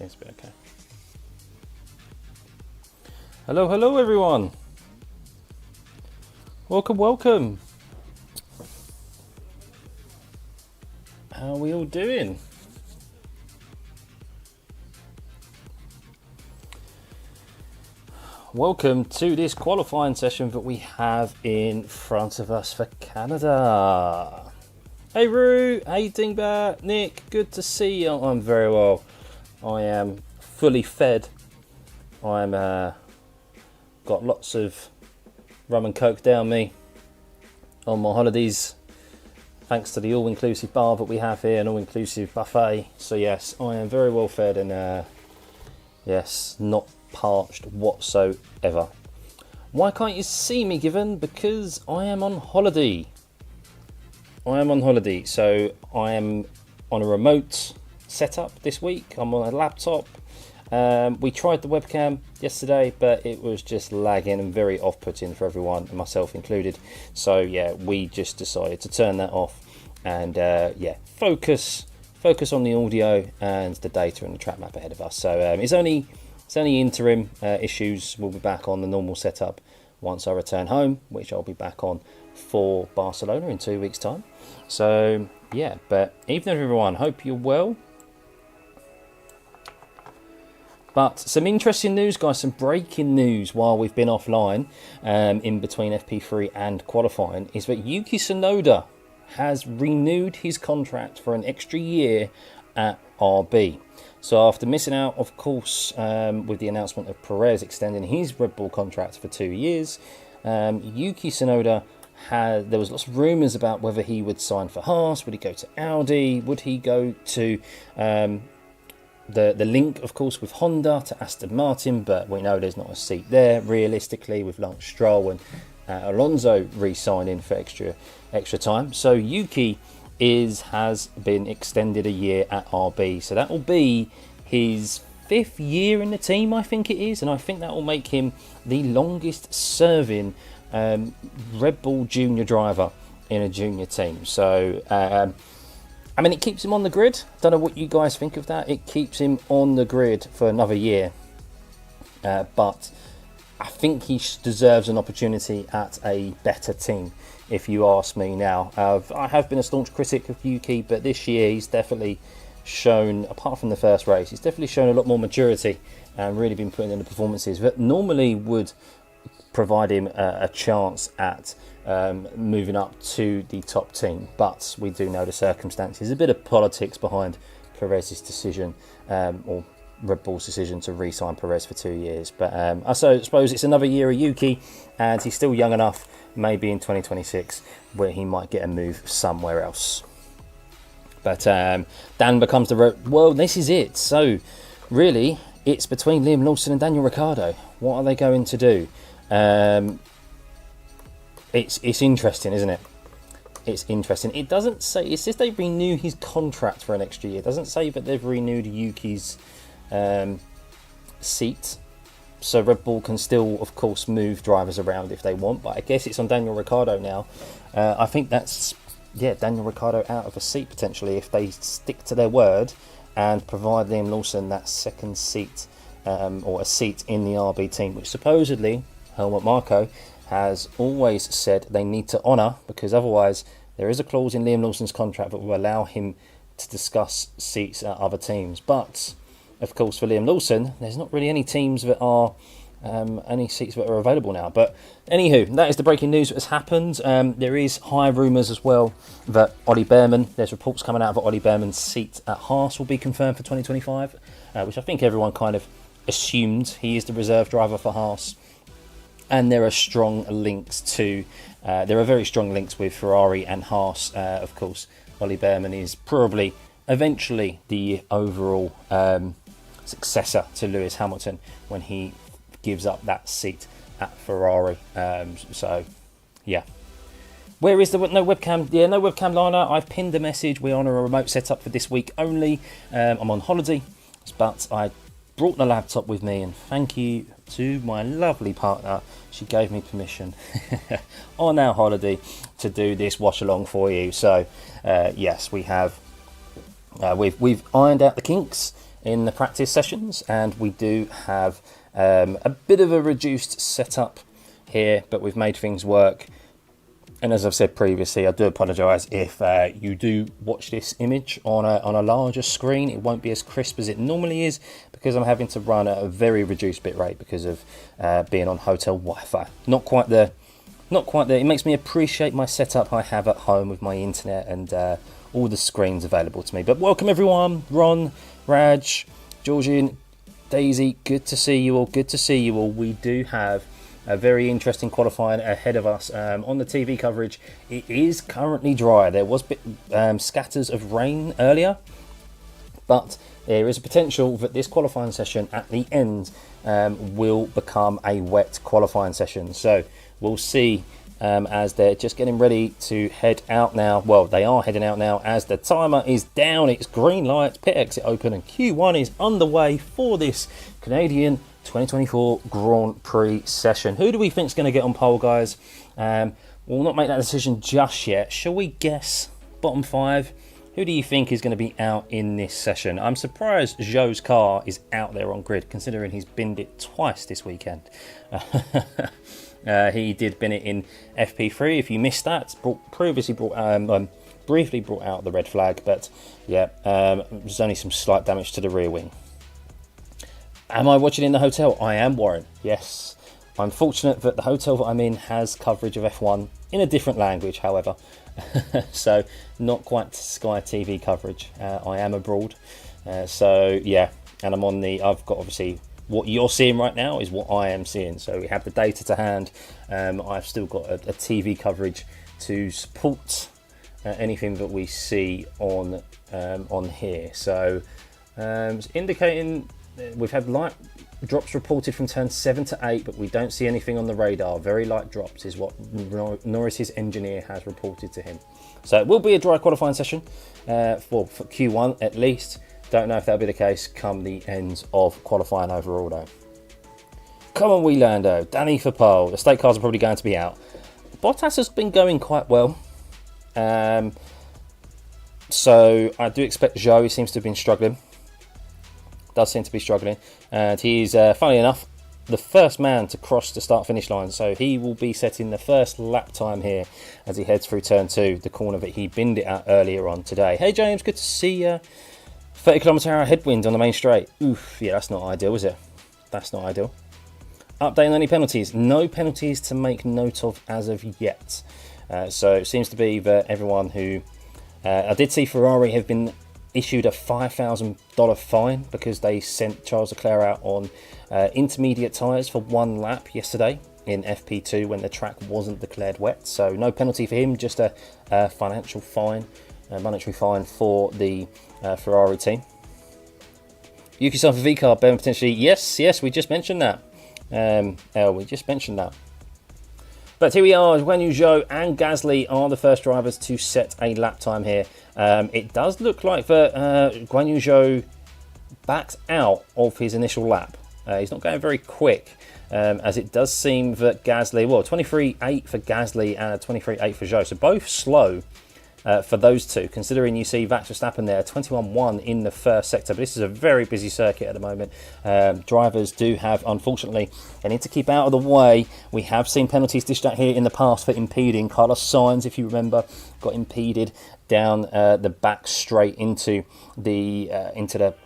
Seems to be okay. Hello, hello everyone. Welcome, welcome. How are we all doing? Welcome to this qualifying session that we have in front of us for Canada. Hey Roo, hey Dingbat, Nick, good to see you. I'm very well. I am fully fed. I'm got lots of rum and coke down me on my holidays, thanks to the all-inclusive bar that we have here, an all-inclusive buffet. So yes, I am very well fed and yes, not parched whatsoever. Why can't you see me, Given? Because I am on holiday. So I am on a remote setup this week. I'm on a laptop. We tried the webcam yesterday, but it was just lagging and very off-putting for everyone, myself included. So yeah, we just decided to turn that off and yeah, focus on the audio and the data and the track map ahead of us. So it's only interim issues. We'll be back on the normal setup once I return home, which I'll be back on for Barcelona in 2 weeks' time. So yeah, but evening everyone, hope you're well. But some interesting news, guys, some breaking news while we've been offline in between FP3 and qualifying is that Yuki Tsunoda has renewed his contract for an extra year at RB. So after missing out, of course, with the announcement of Perez extending his Red Bull contract for 2 years, Yuki Tsunoda there was lots of rumours about whether he would sign for Haas, would he go to Audi, would he go to the link, of course, with Honda to Aston Martin, but we know there's not a seat there realistically with Lance Stroll and Alonso re-signing for extra time. So Yuki has been extended a year at RB, so that will be his 5th year in the team, I think it is, and I think that will make him the longest serving Red Bull junior driver in a junior team. So I mean, it keeps him on the grid. Don't know what you guys think of that. It keeps him on the grid for another year, but I think he deserves an opportunity at a better team, if you ask me now. I have been a staunch critic of Yuki, but this year he's definitely shown, apart from the first race, he's definitely shown a lot more maturity and really been putting in the performances that normally would provide him a chance at moving up to the top team. But we do know the circumstances, a bit of politics behind Perez's decision, or Red Bull's decision to re-sign Perez for 2 years. But I suppose it's another year of Yuki, and he's still young enough, maybe in 2026, where he might get a move somewhere else. But Dan becomes the well, this is it. So really, it's between Liam Lawson and Daniel Ricciardo. What are they going to do? It's interesting, isn't it? It's interesting. It doesn't say, it says they renew his contract for an extra year. It doesn't say that they've renewed Yuki's seat. So Red Bull can still, of course, move drivers around if they want. But I guess it's on Daniel Ricciardo now. I think that's, yeah, Daniel Ricciardo out of a seat potentially if they stick to their word and provide Liam Lawson that second seat, or a seat in the RB team, which supposedly Helmut Marko has always said they need to honour, because otherwise there is a clause in Liam Lawson's contract that will allow him to discuss seats at other teams. But of course, for Liam Lawson, there's not really any teams that are any seats that are available now. But anywho, that is the breaking news that has happened. There is high rumours as well that Ollie Behrman, there's reports coming out that Ollie Behrman's seat at Haas will be confirmed for 2025, which I think everyone kind of assumed. He is the reserve driver for Haas. And there are strong links to, there are very strong links with Ferrari and Haas. Of course, Ollie Behrman is probably eventually the overall successor to Lewis Hamilton when he gives up that seat at Ferrari. So, yeah. Where is the no webcam? Yeah, no webcam liner. I've pinned a message. We're on a remote setup for this week only. I'm on holiday, but I brought the laptop with me, and thank you to my lovely partner. She gave me permission on our holiday to do this watch along for you. So yes, we have we've ironed out the kinks. in the practice sessions, and we do have a bit of a reduced setup here, but we've made things work. And as I've said previously, I do apologise if you do watch this image on a larger screen. It won't be as crisp as it normally is, because I'm having to run at a very reduced bit rate because of being on hotel Wi-Fi. Not quite there. It makes me appreciate my setup I have at home with my internet and all the screens available to me. But welcome everyone, Ron, Raj, Georgian, Daisy, good to see you all. Good to see you all. We do have a very interesting qualifying ahead of us. On the TV coverage, it is currently dry. There was scatters of rain earlier, but there is a potential that this qualifying session at the end will become a wet qualifying session. So we'll see as they're just getting ready to head out now. Well, they are heading out now as the timer is down. It's green lights, pit exit open, and Q1 is underway for this Canadian 2024 Grand Prix session. Who do we think is going to get on pole, guys? We'll not make that decision just yet. Shall we guess bottom 5? Who do you think is going to be out in this session? I'm surprised Zhou's car is out there on grid, considering he's binned it twice this weekend. He did bin it in FP3. If you missed that, briefly brought out the red flag, but yeah, there's only some slight damage to the rear wing. Am I watching in the hotel? I am, Warren. Yes. I'm fortunate that the hotel that I'm in has coverage of F1 in a different language, however. So not quite Sky TV coverage. I am abroad. So yeah, and I'm on I've got obviously what you're seeing right now is what I am seeing. So we have the data to hand. I've still got a TV coverage to support anything that we see on here. So it's indicating we've had light drops reported from turn 7 to 8, but we don't see anything on the radar. Very light drops is what Norris's engineer has reported to him. So it will be a dry qualifying session for Q1 at least. Don't know if that'll be the case come the end of qualifying overall though. Come on, Lando. Danny for pole. The state cars are probably going to be out. Bottas has been going quite well. So I do expect Zhou. He seems to have been struggling. Does seem to be struggling, and he's funnily enough the first man to cross the start finish line, so he will be setting the first lap time here as he heads through turn 2, the corner that he binned it at earlier on today. Hey James, good to see you. 30 km/h headwind on the main straight. Oof, yeah, that's not ideal, is it? That's not ideal. Update on any penalties? No penalties to make note of as of yet. So it seems to be that everyone who I did see Ferrari have been issued a $5,000 fine because they sent Charles Leclerc out on intermediate tyres for 1 lap yesterday in FP2 when the track wasn't declared wet. So no penalty for him, just a financial fine, a monetary fine for the Ferrari team. Yuki San for V-Car, Ben potentially. Yes, we just mentioned that. We just mentioned that. But here we are, Guan Yu Zhou and Gasly are the first drivers to set a lap time here. It does look like that Guan Yu Zhou backed out of his initial lap. He's not going very quick, as it does seem that Gasly, well, 23.8 for Gasly and a 23.8 for Zhou, so both slow for those two, considering you see Max Verstappen there, 21.1 in the first sector. But this is a very busy circuit at the moment. Drivers do have, unfortunately, they need to keep out of the way. We have seen penalties dished out here in the past for impeding. Carlos Sainz, if you remember, got impeded down the back straight into the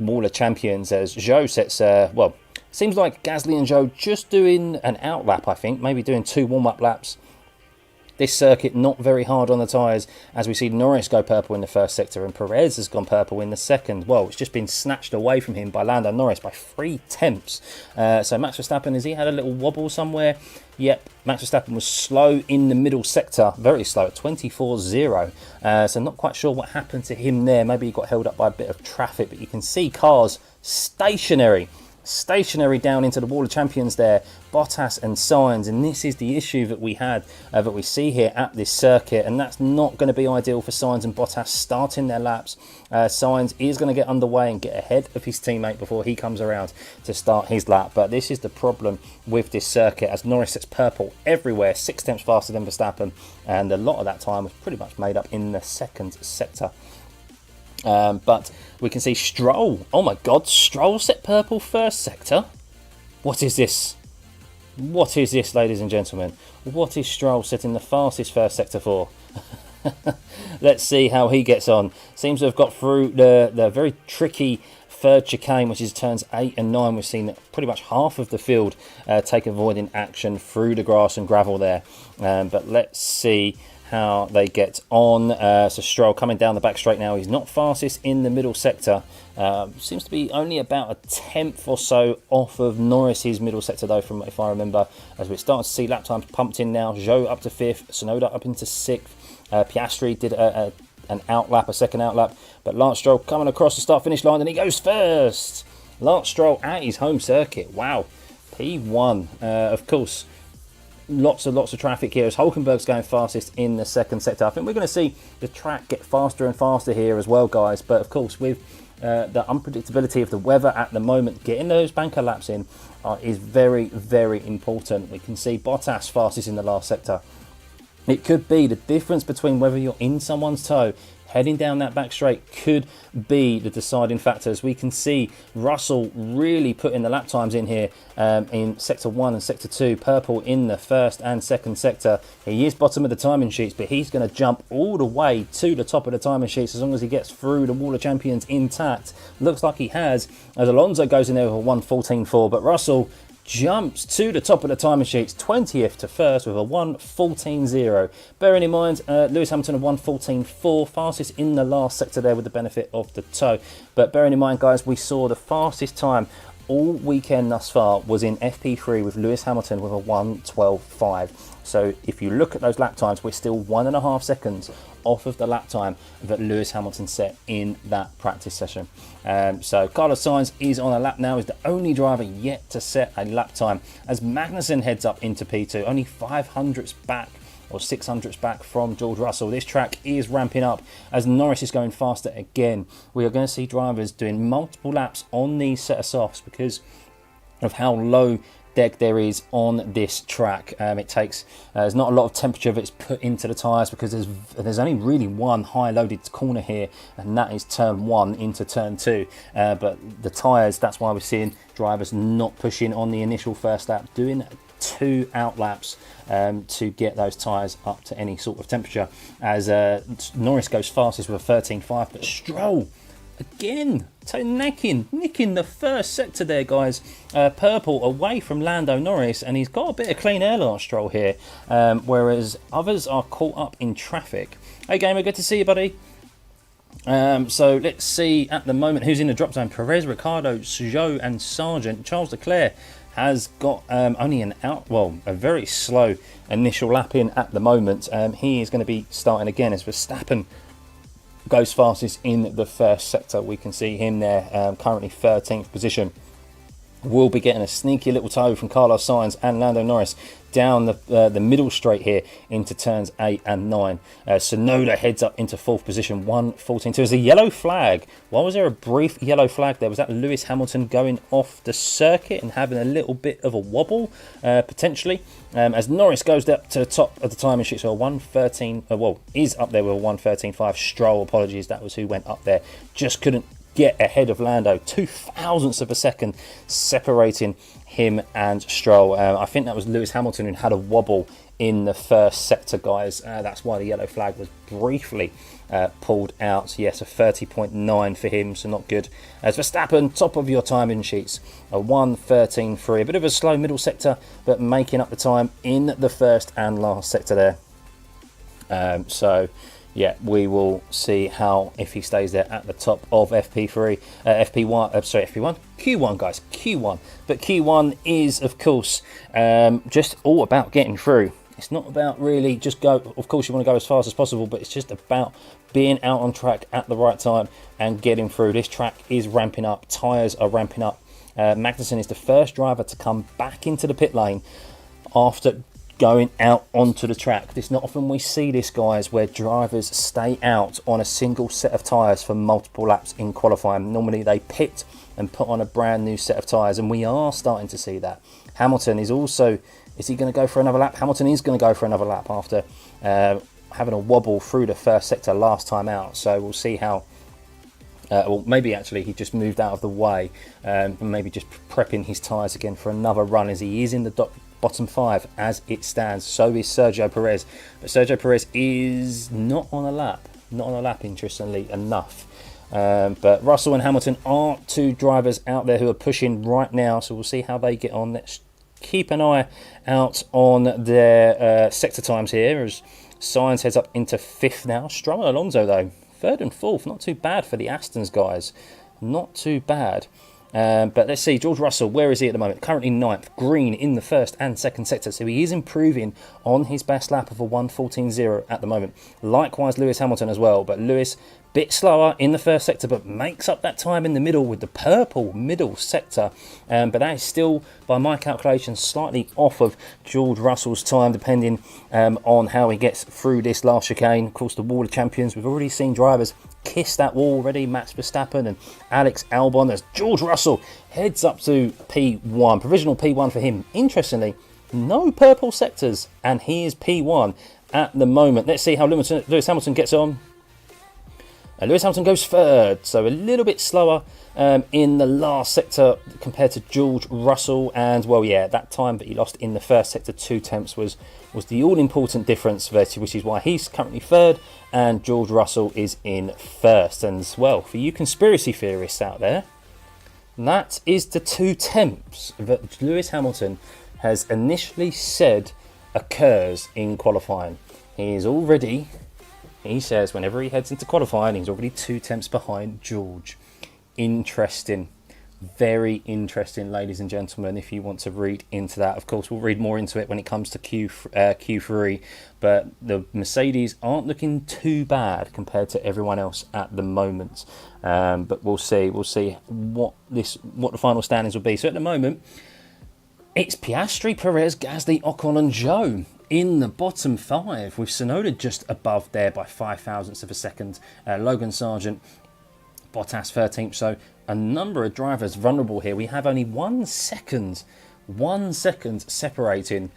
Wall of Champions as Zhou sets, well, seems like Gasly and Zhou just doing an out lap, I think, maybe doing 2 warm-up laps. This circuit not very hard on the tyres as we see Norris go purple in the first sector and Perez has gone purple in the second. Well, it's just been snatched away from him by Lando Norris by 3 tenths. So Max Verstappen, has he had a little wobble somewhere? Yep, Max Verstappen was slow in the middle sector, very slow at 24.0. So not quite sure what happened to him there. Maybe he got held up by a bit of traffic, but you can see cars stationary down into the Wall of Champions there, Bottas and Sainz, and this is the issue that we had, that we see here at this circuit, and that's not going to be ideal for Sainz and Bottas starting their laps. Sainz is going to get underway and get ahead of his teammate before he comes around to start his lap, but this is the problem with this circuit as Norris sets purple everywhere, 6 tenths faster than Verstappen, and a lot of that time was pretty much made up in the second sector. But we can see Stroll. Oh my God, Stroll set purple first sector. What is this? What is this, ladies and gentlemen? What is Stroll setting the fastest first sector for? Let's see how he gets on. Seems to have got through the very tricky third chicane, which is turns 8 and 9. We've seen pretty much half of the field take avoiding action through the grass and gravel there. But let's see how they get on. So Stroll coming down the back straight now. He's not fastest in the middle sector. Seems to be only about a tenth or so off of Norris's middle sector though, from if I remember, as we're starting to see lap times pumped in now. Zhou up to 5th, Tsunoda up into 6th. Piastri did an outlap, a second outlap, but Lance Stroll coming across the start-finish line and he goes first. Lance Stroll at his home circuit. Wow, P1. Of course, lots of traffic here as Hulkenberg's going fastest in the second sector. I think we're going to see the track get faster and faster here as well, guys. But of course, with the unpredictability of the weather at the moment, getting those banker laps in is very, very important. We can see Bottas fastest in the last sector. It could be the difference between whether you're in someone's toe, heading down that back straight, could be the deciding factors. We can see Russell really putting the lap times in here in sector 1 and sector 2, purple in the first and second sector. He is bottom of the timing sheets, but he's going to jump all the way to the top of the timing sheets as long as he gets through the Wall of Champions intact. Looks like he has, as Alonso goes in there with a 1:14.4, but Russell jumps to the top of the timing sheets, 20th to first with a 1:14.0. Bearing in mind, Lewis Hamilton a 1:14.4, fastest in the last sector there with the benefit of the toe. But bearing in mind, guys, we saw the fastest time all weekend thus far was in FP3 with Lewis Hamilton with a 1:12.5. So if you look at those lap times, we're still 1.5 seconds off of the lap time that Lewis Hamilton set in that practice session. So Carlos Sainz is on a lap now, is the only driver yet to set a lap time, as Magnussen heads up into P2, only 500ths back or 600ths back from George Russell. This track is ramping up as Norris is going faster again. We are going to see drivers doing multiple laps on these set of softs because of how low deck there is on this track. It takes there's not a lot of temperature that's put into the tyres because there's only really one high loaded corner here, and that is turn 1 into turn 2. But the tyres, that's why we're seeing drivers not pushing on the initial first lap, doing 2 outlaps to get those tyres up to any sort of temperature, as Norris goes fastest with a 13.5, but Stroll again nicking the first sector there, guys. Purple away from Lando Norris, and he's got a bit of clean air, Lance Stroll here, whereas others are caught up in traffic. Hey gamer, good to see you, buddy. So let's see at the moment who's in the drop zone. Perez, Ricciardo, Zhou and Sargent. Charles Leclerc has got only a very slow initial lap in at the moment. He is going to be starting again as Verstappen goes fastest in the first sector. We can see him there, currently 13th position. We'll be getting a sneaky little toe from Carlos Sainz and Lando Norris down the middle straight here into turns 8 and 9. Tsunoda heads up into 4th position, 1:14.2. There's a yellow flag. Why was there a brief yellow flag there? Was that Lewis Hamilton going off the circuit and having a little bit of a wobble, potentially? As Norris goes up to the top of the timing sheet, so a 1:13, is up there with a 1:13.5. Stroll, apologies, that was who went up there. Just couldn't get ahead of Lando, 0.02 of a second separating him and Stroll. I think that was Lewis Hamilton who had a wobble in the first sector, guys. That's why the yellow flag was briefly pulled out. So yes, a 30.9 for him, so not good. As Verstappen, top of your timing sheets, a 1:13.3. A bit of a slow middle sector, but making up the time in the first and last sector there. So yeah, we will see how, if he stays there at the top of FP1, Q1, guys, Q1. But Q1 is, of course, just all about getting through. It's not about really just go, of course you want to go as fast as possible, but it's just about being out on track at the right time and getting through. This track is ramping up, tyres are ramping up. Magnussen is the first driver to come back into the pit lane after going out onto the track. It's not often we see this, guys, where drivers stay out on a single set of tyres for multiple laps in qualifying. Normally they pit and put on a brand new set of tyres, and we are starting to see that. Hamilton is also, is he going to go for another lap? Hamilton is going to go for another lap after having a wobble through the first sector last time out. So we'll see how Or maybe actually he just moved out of the way, and maybe just prepping his tyres again for another run, as he is in the bottom 5 as it stands. So is Sergio Perez, but Sergio Perez is not on a lap, interestingly enough. But Russell and Hamilton are two drivers out there who are pushing right now, so we'll see how they get on. Let's keep an eye out on their sector times here, as Sainz heads up into 5th now. Stroll and Alonso though 3rd and 4th, not too bad for the Astons guys, not too bad. But let's see, George Russell, where is he at the moment? Currently 9th, green in the 1st and 2nd sector, so he is improving on his best lap of a 1:14.0 at the moment. Likewise Lewis Hamilton as well, but Lewis bit slower in the 1st sector, but makes up that time in the middle with the purple middle sector. But that is still, by my calculations, slightly off of George Russell's time, depending on how he gets through this last chicane. Of course, the Wall of Champions, we've already seen drivers kiss that wall already, Max Verstappen and Alex Albon, as George Russell heads up to P1, provisional P1 for him. Interestingly, no purple sectors, and he is P1 at the moment. Let's see how Lewis Hamilton gets on. Lewis Hamilton goes 3rd, so a little bit slower in the last sector compared to George Russell. And well, yeah, that time that he lost in the 1st sector, 2 tenths, was the all-important difference, which is why he's currently 3rd and George Russell is in 1st. And well, for you conspiracy theorists out there, that is the 2 tenths that Lewis Hamilton has initially said occurs in qualifying. He says whenever he heads into qualifying, he's already 2 tenths behind George. Interesting. Very interesting, ladies and gentlemen, if you want to read into that. Of course, we'll read more into it when it comes to Q3, but the Mercedes aren't looking too bad compared to everyone else at the moment. But we'll see what the final standings will be. So at the moment, it's Piastri, Perez, Gasly, Ocon and Zhou in the bottom 5, with Tsunoda just above there by 0.05 of a second. Logan Sargent, Bottas 13th. So a number of drivers vulnerable here. We have only 1 second separating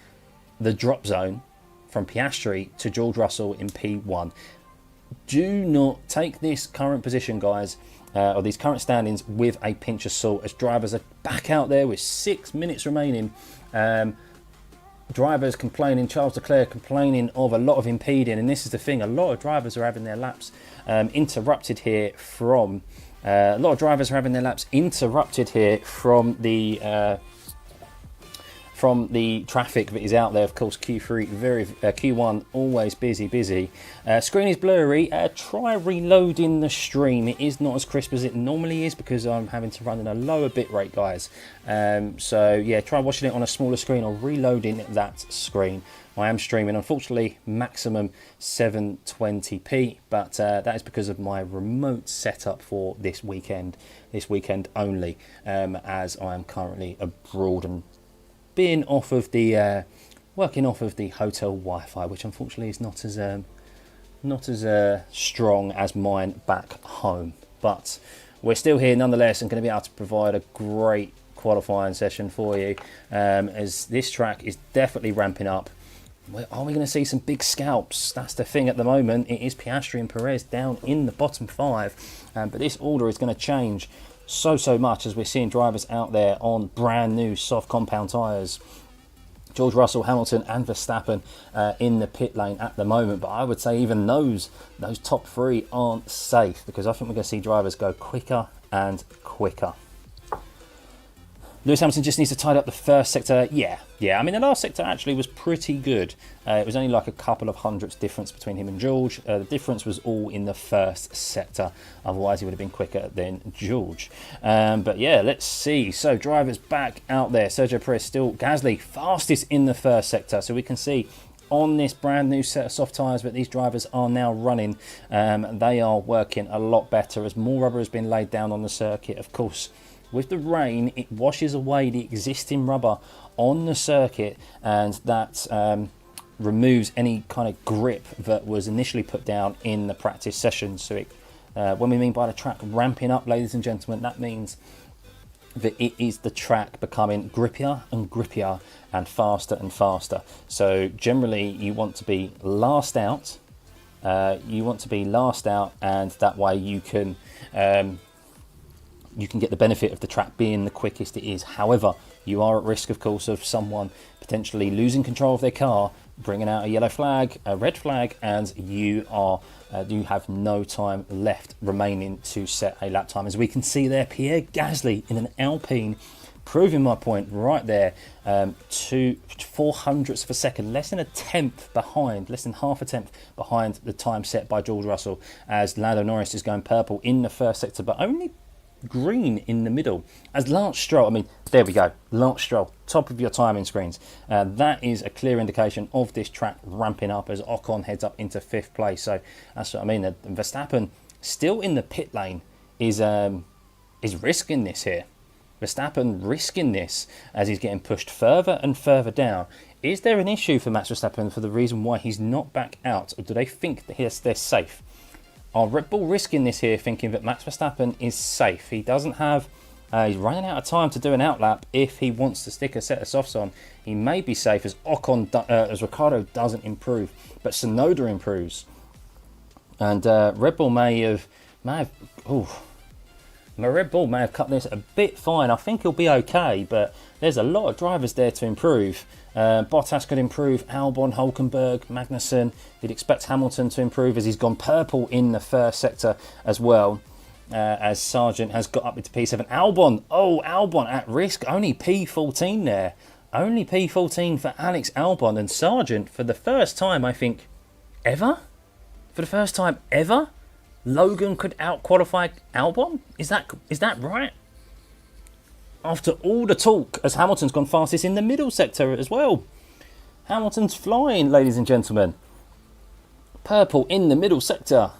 the drop zone from Piastri to George Russell in P1. Do not take this current position, guys, or these current standings with a pinch of salt, as drivers are back out there with 6 minutes remaining. Drivers complaining, Charles Leclerc complaining of a lot of impeding, and this is the thing, a lot of drivers are having their laps interrupted here from the traffic that is out there. Of course, Q1 always busy. Screen is blurry. Try reloading the stream. It is not as crisp as it normally is because I'm having to run in a lower bit rate, guys. So yeah, try watching it on a smaller screen or reloading that screen. I am streaming, unfortunately, maximum 720p, but that is because of my remote setup for this weekend only, as I am currently abroad and being off of the working off of the hotel Wi-Fi, which unfortunately is not as strong as mine back home. But we're still here nonetheless, and going to be able to provide a great qualifying session for you, as this track is definitely ramping up. Are we going to see some big scalps? That's the thing at the moment. It is Piastri and Perez down in the bottom 5, but this order is going to change so much as we're seeing drivers out there on brand new soft compound tyres. George Russell, Hamilton and Verstappen in the pit lane at the moment, but I would say even those top 3 aren't safe, because I think we're going to see drivers go quicker and quicker. Lewis Hamilton just needs to tidy up the 1st sector. Yeah. I mean, the last sector actually was pretty good. It was only like a couple of hundredths difference between him and George. The difference was all in the 1st sector. Otherwise, he would have been quicker than George. But yeah, let's see. So drivers back out there. Sergio Perez still, Gasly fastest in the 1st sector. So we can see on this brand new set of soft tyres that these drivers are now running, they are working a lot better as more rubber has been laid down on the circuit. Of course, with the rain, it washes away the existing rubber on the circuit, and that removes any kind of grip that was initially put down in the practice session. So when we mean by the track ramping up, ladies and gentlemen, that means that it is the track becoming grippier and grippier and faster. So generally you want to be last out You want to be last out, and that way you can get the benefit of the track being the quickest it is. However, you are at risk, of course, of someone potentially losing control of their car, bringing out a yellow flag, a red flag, and you have no time left remaining to set a lap time. As we can see there, Pierre Gasly in an Alpine, proving my point right there, 0.04 of a second, less than half a tenth behind the time set by George Russell, as Lando Norris is going purple in the first sector, but only green in the middle. As Lance Stroll, I mean, there we go, Lance Stroll, top of your timing screens. That is a clear indication of this track ramping up as Ocon heads up into 5th place. So that's what I mean. Verstappen still in the pit lane is risking this here. Verstappen risking this as he's getting pushed further and further down. Is there an issue for Max Verstappen for the reason why he's not back out, or do they think that they're safe? Are Red Bull risking this here, thinking that Max Verstappen is safe? He doesn't have, he's running out of time to do an outlap. If he wants to stick a set of softs on, he may be safe as Ricciardo doesn't improve, but Tsunoda improves, and Red Bull may have cut this a bit fine. I think he'll be okay, but there's a lot of drivers there to improve. Bottas could improve, Albon, Hulkenberg, Magnussen. You'd expect Hamilton to improve as he's gone purple in the first sector as well. As Sargent has got up into P7. Albon at risk, only P14 there. Only P14 for Alex Albon, and Sargent, for the first time, I think, ever? For the first time ever? Logan could out-qualify Albon? Is that right? After all the talk, as Hamilton's gone fastest in the middle sector as well. Hamilton's flying, ladies and gentlemen. Purple in the middle sector.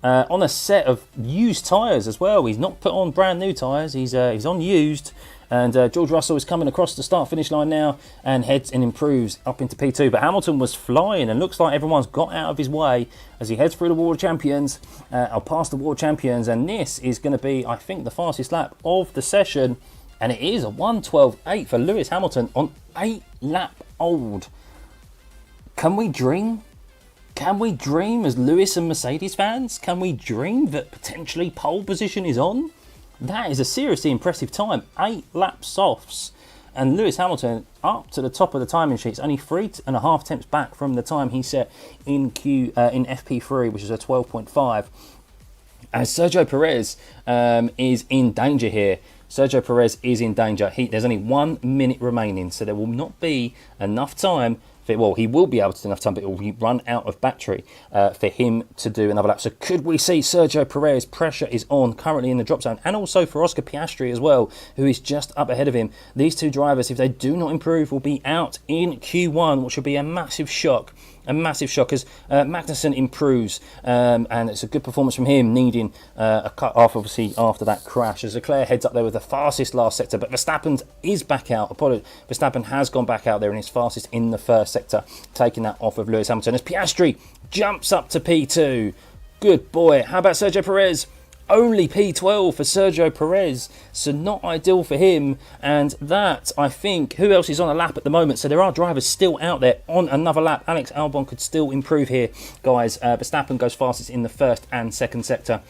On a set of used tyres as well. He's not put on brand new tyres. He's on used. And George Russell is coming across the start-finish line now and heads and improves up into P2. But Hamilton was flying, and looks like everyone's got out of his way as he heads through the World Champions, or past the World Champions. And this is going to be, I think, the fastest lap of the session. And it is a 1:12.8 for Lewis Hamilton on 8-lap old. Can we dream? Can we dream as Lewis and Mercedes fans? Can we dream that potentially pole position is on? That is a seriously impressive time. 8 lap softs. And Lewis Hamilton up to the top of the timing sheets, only 3.5 tenths back from the time he set in FP3, which is a 12.5. And Sergio Perez is in danger here. Sergio Perez is in danger. There's only 1 minute remaining, so there will not be enough time. Well, he will be able to do enough time, but it will run out of battery for him to do another lap. So could we see Sergio Perez? Pressure is on currently in the drop zone, and also for Oscar Piastri as well, who is just up ahead of him. These two drivers, if they do not improve, will be out in Q1, which will be a massive shock. A massive shock as Magnussen improves, and it's a good performance from him, needing a cut off obviously after that crash, as Leclerc heads up there with the fastest last sector. But Verstappen is back out. Verstappen has gone back out there and is fastest in the first sector, taking that off of Lewis Hamilton as Piastri jumps up to P2. Good boy. How about Sergio Perez? Only P12 for Sergio Perez, so not ideal for him. And that, I think, who else is on a lap at the moment? So there are drivers still out there on another lap. Alex Albon could still improve here, guys. Verstappen goes fastest in the first and second sector.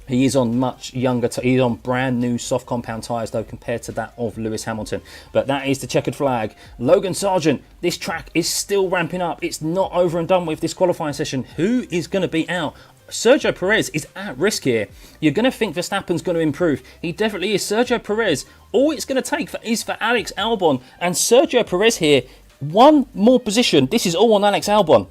He is on much younger, he's on brand new soft compound tyres though, compared to that of Lewis Hamilton. But that is the checkered flag. Logan Sargent, this track is still ramping up. It's not over and done with this qualifying session. Who is going to be out? Sergio Perez is at risk here. You're going to think Verstappen's going to improve. He definitely is. Sergio Perez, all it's going to take is for Alex Albon. And Sergio Perez here, one more position. This is all on Alex Albon.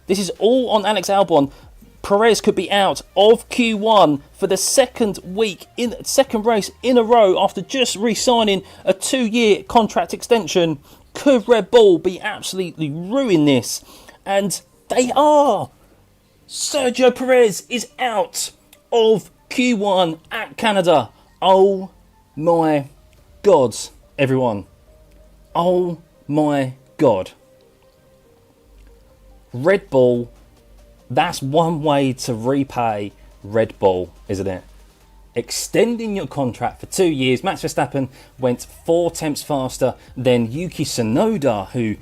This is all on Alex Albon. Perez could be out of Q1 for the second race in a row after just re-signing a 2-year contract extension. Could Red Bull be absolutely ruin this? And they are. Sergio Perez is out of Q1 at Canada. Oh my God, everyone. Oh my God. Red Bull, that's one way to repay Red Bull, isn't it? extending your contract for 2 years. Max Verstappen went 4 tenths faster than Yuki Tsunoda, who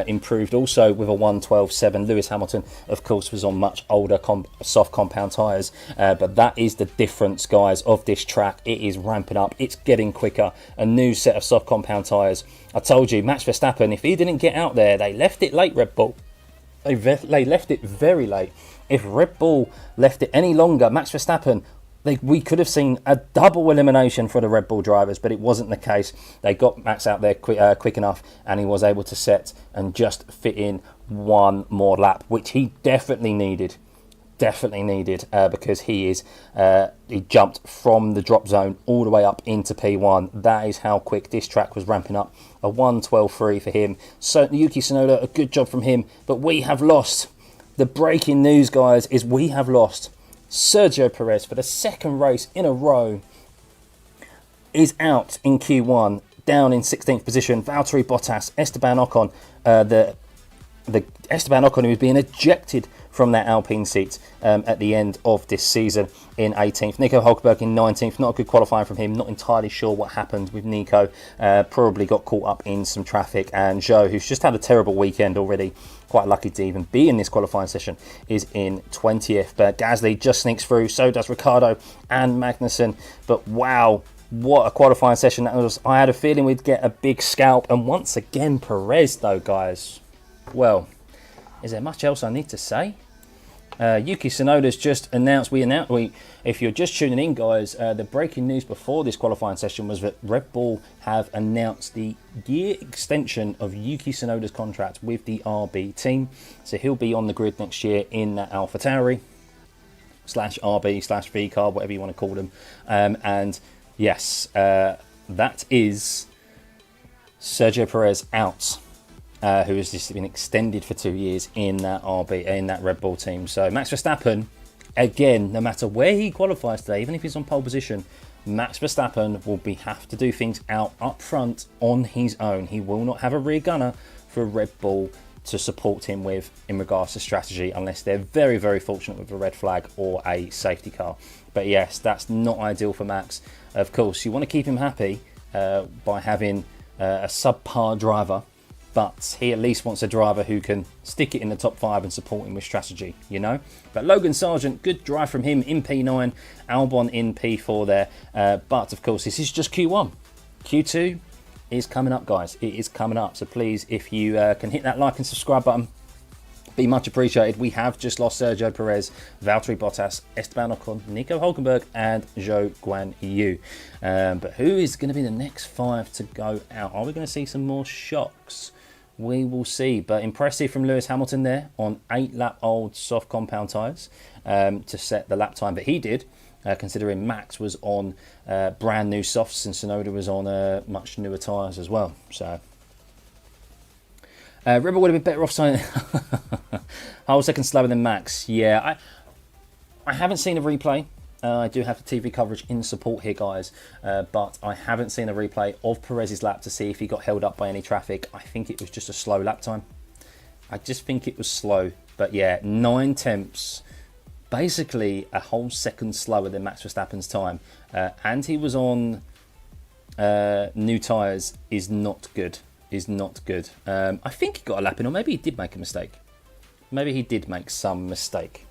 improved also with a 1:12.7. Lewis Hamilton, of course, was on much older soft compound tyres, but that is the difference, guys, of this track. It is ramping up, it's getting quicker. A new set of soft compound tyres. I told you, Max Verstappen, if he didn't get out there, they left it late, Red Bull. They left it very late. If Red Bull left it any longer, Max Verstappen, we could have seen a double elimination for the Red Bull drivers, but it wasn't the case. They got Max out there quick enough, and he was able to set and just fit in one more lap, which he definitely needed. Because he jumped from the drop zone all the way up into P1. That is how quick this track was ramping up. A 1:12.3 for him. So Yuki Tsunoda, a good job from him, but we have lost. The breaking news, guys, is we have lost. Sergio Perez, for the second race in a row, is out in Q1, down in 16th position. Valtteri Bottas, Esteban Ocon, the Esteban Ocon, who is being ejected from that Alpine seat at the end of this season, in 18th. Nico Hulkenberg in 19th. Not a good qualifying from him. Not entirely sure what happened with Nico. Probably got caught up in some traffic. And Zhou, who's just had a terrible weekend already, quite lucky to even be in this qualifying session, is in 20th. But Gasly just sneaks through. So does Ricciardo and Magnussen. But wow, what a qualifying session that was. I had a feeling we'd get a big scalp. And once again, Perez, though, guys. Well, is there much else I need to say? Yuki Tsunoda's just announced, if you're just tuning in, guys, the breaking news before this qualifying session was that Red Bull have announced the year extension of Yuki Tsunoda's contract with the RB team. So he'll be on the grid next year in that AlphaTauri /RB/V car, whatever you want to call them. And yes, that is Sergio Perez out. Who has just been extended for 2 years in that Red Bull team. So Max Verstappen, again, no matter where he qualifies today, even if he's on pole position, Max Verstappen will have to do things out up front on his own. He will not have a rear gunner for Red Bull to support him with in regards to strategy, unless they're very, very fortunate with a red flag or a safety car. But yes, that's not ideal for Max. Of course, you want to keep him happy by having a subpar driver, but he at least wants a driver who can stick it in the top 5 and support him with strategy, you know. But Logan Sargent, good drive from him in P9, Albon in P4 there. But of course, this is just Q1. Q2 is coming up, guys. It is coming up. So please, if you can hit that like and subscribe button, be much appreciated. We have just lost Sergio Perez, Valtteri Bottas, Esteban Ocon, Nico Hulkenberg, and Zhou Guanyu. But who is going to be the next 5 to go out? Are we going to see some more shocks? We will see. But impressive from Lewis Hamilton there on 8-lap-old soft compound tyres to set the lap time that he did, considering Max was on brand new softs and Tsunoda was on much newer tyres as well. So Rebel would have been better off signing. Whole second slower than Max. Yeah, I haven't seen a replay. I do have the TV coverage in support here, guys, but I haven't seen a replay of Perez's lap to see if he got held up by any traffic. I think it was just a slow lap time. I just think it was slow. But yeah, 9 tenths, basically a whole second slower than Max Verstappen's time. And he was on new tyres is not good. I think he got a lap in, or maybe he did make a mistake. Maybe he did make some mistake.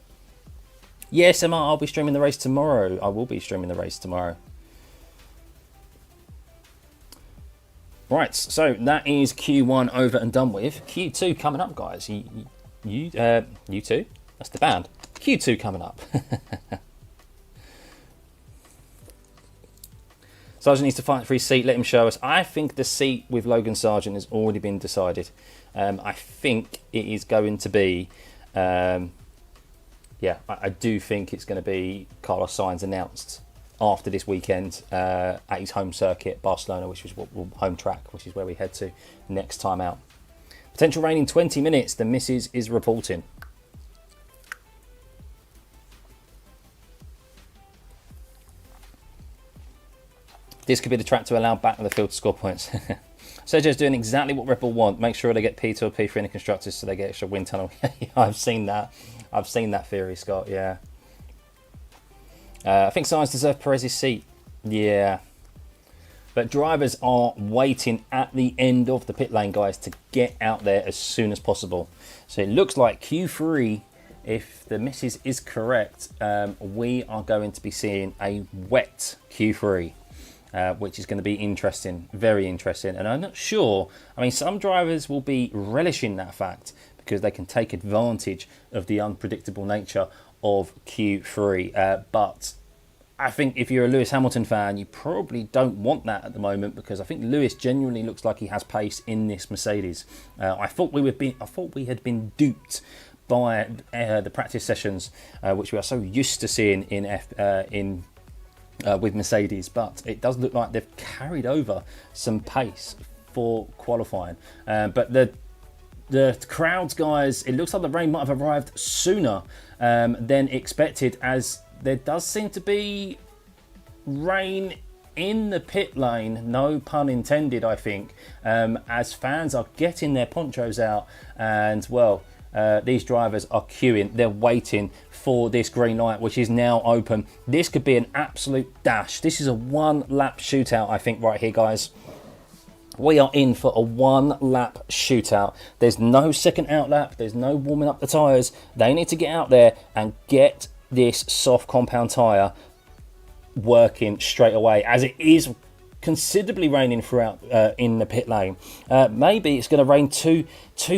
Yes, Emma, I'll be streaming the race tomorrow. I will be streaming the race tomorrow. Right, so that is Q1 over and done with. Q2 coming up, guys. U2? That's the band. Q2 coming up. Sargent needs to fight for his seat. Let him show us. I think the seat with Logan Sargent has already been decided. I think it is going to be... yeah, I do think it's going to be Carlos Sainz announced after this weekend at his home circuit, Barcelona, which is home track, which is where we head to next time out. Potential rain in 20 minutes, the missus is reporting. This could be the track to allow back of the field to score points. Sergio's doing exactly what Red Bull want. Make sure they get P2 or P3 in the constructors so they get extra wind tunnel. I've seen that. I've seen that theory, Scott, yeah. I think Sainz deserved Perez's seat. Yeah. But drivers are waiting at the end of the pit lane, guys, to get out there as soon as possible. So it looks like Q3, if the missus is correct, we are going to be seeing a wet Q3, which is going to be interesting, very interesting. And I'm not sure, I mean, some drivers will be relishing that fact because they can take advantage of the unpredictable nature of Q3. But I think if you're a Lewis Hamilton fan, you probably don't want that at the moment, because I think Lewis genuinely looks like he has pace in this Mercedes. I thought we had been duped by the practice sessions, which we are so used to seeing with Mercedes, but it does look like they've carried over some pace for qualifying. But the crowds, guys, it looks like the rain might have arrived sooner than expected, as there does seem to be rain in the pit lane, no pun intended, I think, as fans are getting their ponchos out, and well, these drivers are queuing, they're waiting for this green light, which is now open. This could be an absolute dash. This is a one-lap shootout, I think, right here, guys. We are in for a one-lap shootout. There's no second outlap, there's no warming up the tyres. They need to get out there and get this soft compound tyre working straight away, as it is considerably raining throughout in the pit lane. Maybe it's going to rain too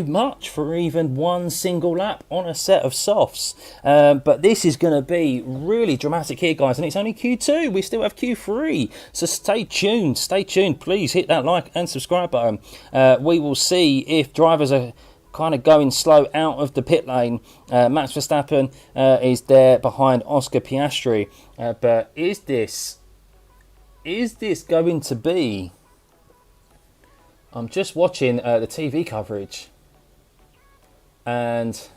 much for even one single lap on a set of softs. But this is going to be really dramatic here, guys, and it's only Q2. We still have Q3, so stay tuned. Stay tuned. Please hit that like and subscribe button. We will see if drivers are kind of going slow out of the pit lane. Max Verstappen is there behind Oscar Piastri, but is this going to be... I'm just watching the TV coverage, and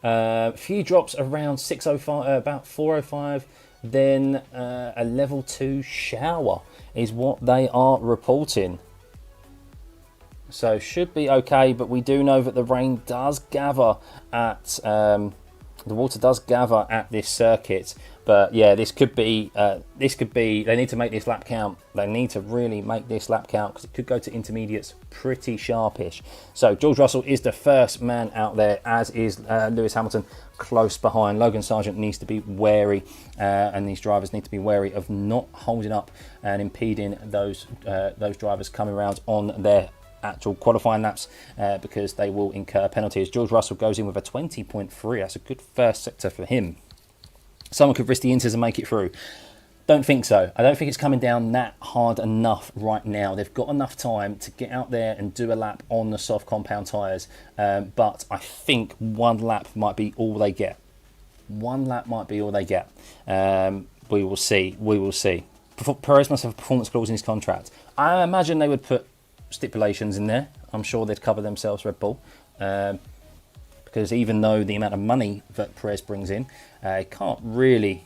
a few drops around 6:05, about 4:05, then a level 2 shower is what they are reporting. So should be okay, but we do know that the rain does gather at the water does gather at this circuit. But yeah, this could be they need to make this lap count. They need to really make this lap count, because it could go to intermediates pretty sharpish. So George Russell is the first man out there, as is Lewis Hamilton close behind. Logan Sargent needs to be wary, and these drivers need to be wary of not holding up and impeding those drivers coming around on their actual qualifying laps, because they will incur penalties. George Russell goes in with a 20.3. That's a good first sector for him. Someone could risk the inters and make it through. Don't think so. I don't think it's coming down that hard enough right now. They've got enough time to get out there and do a lap on the soft compound tyres, but I think one lap might be all they get. One lap might be all they get. We will see. We will see. Perez must have a performance clause in his contract. I imagine they would put stipulations in there. I'm sure they'd cover themselves, Red Bull, because even though the amount of money that Perez brings in, can't really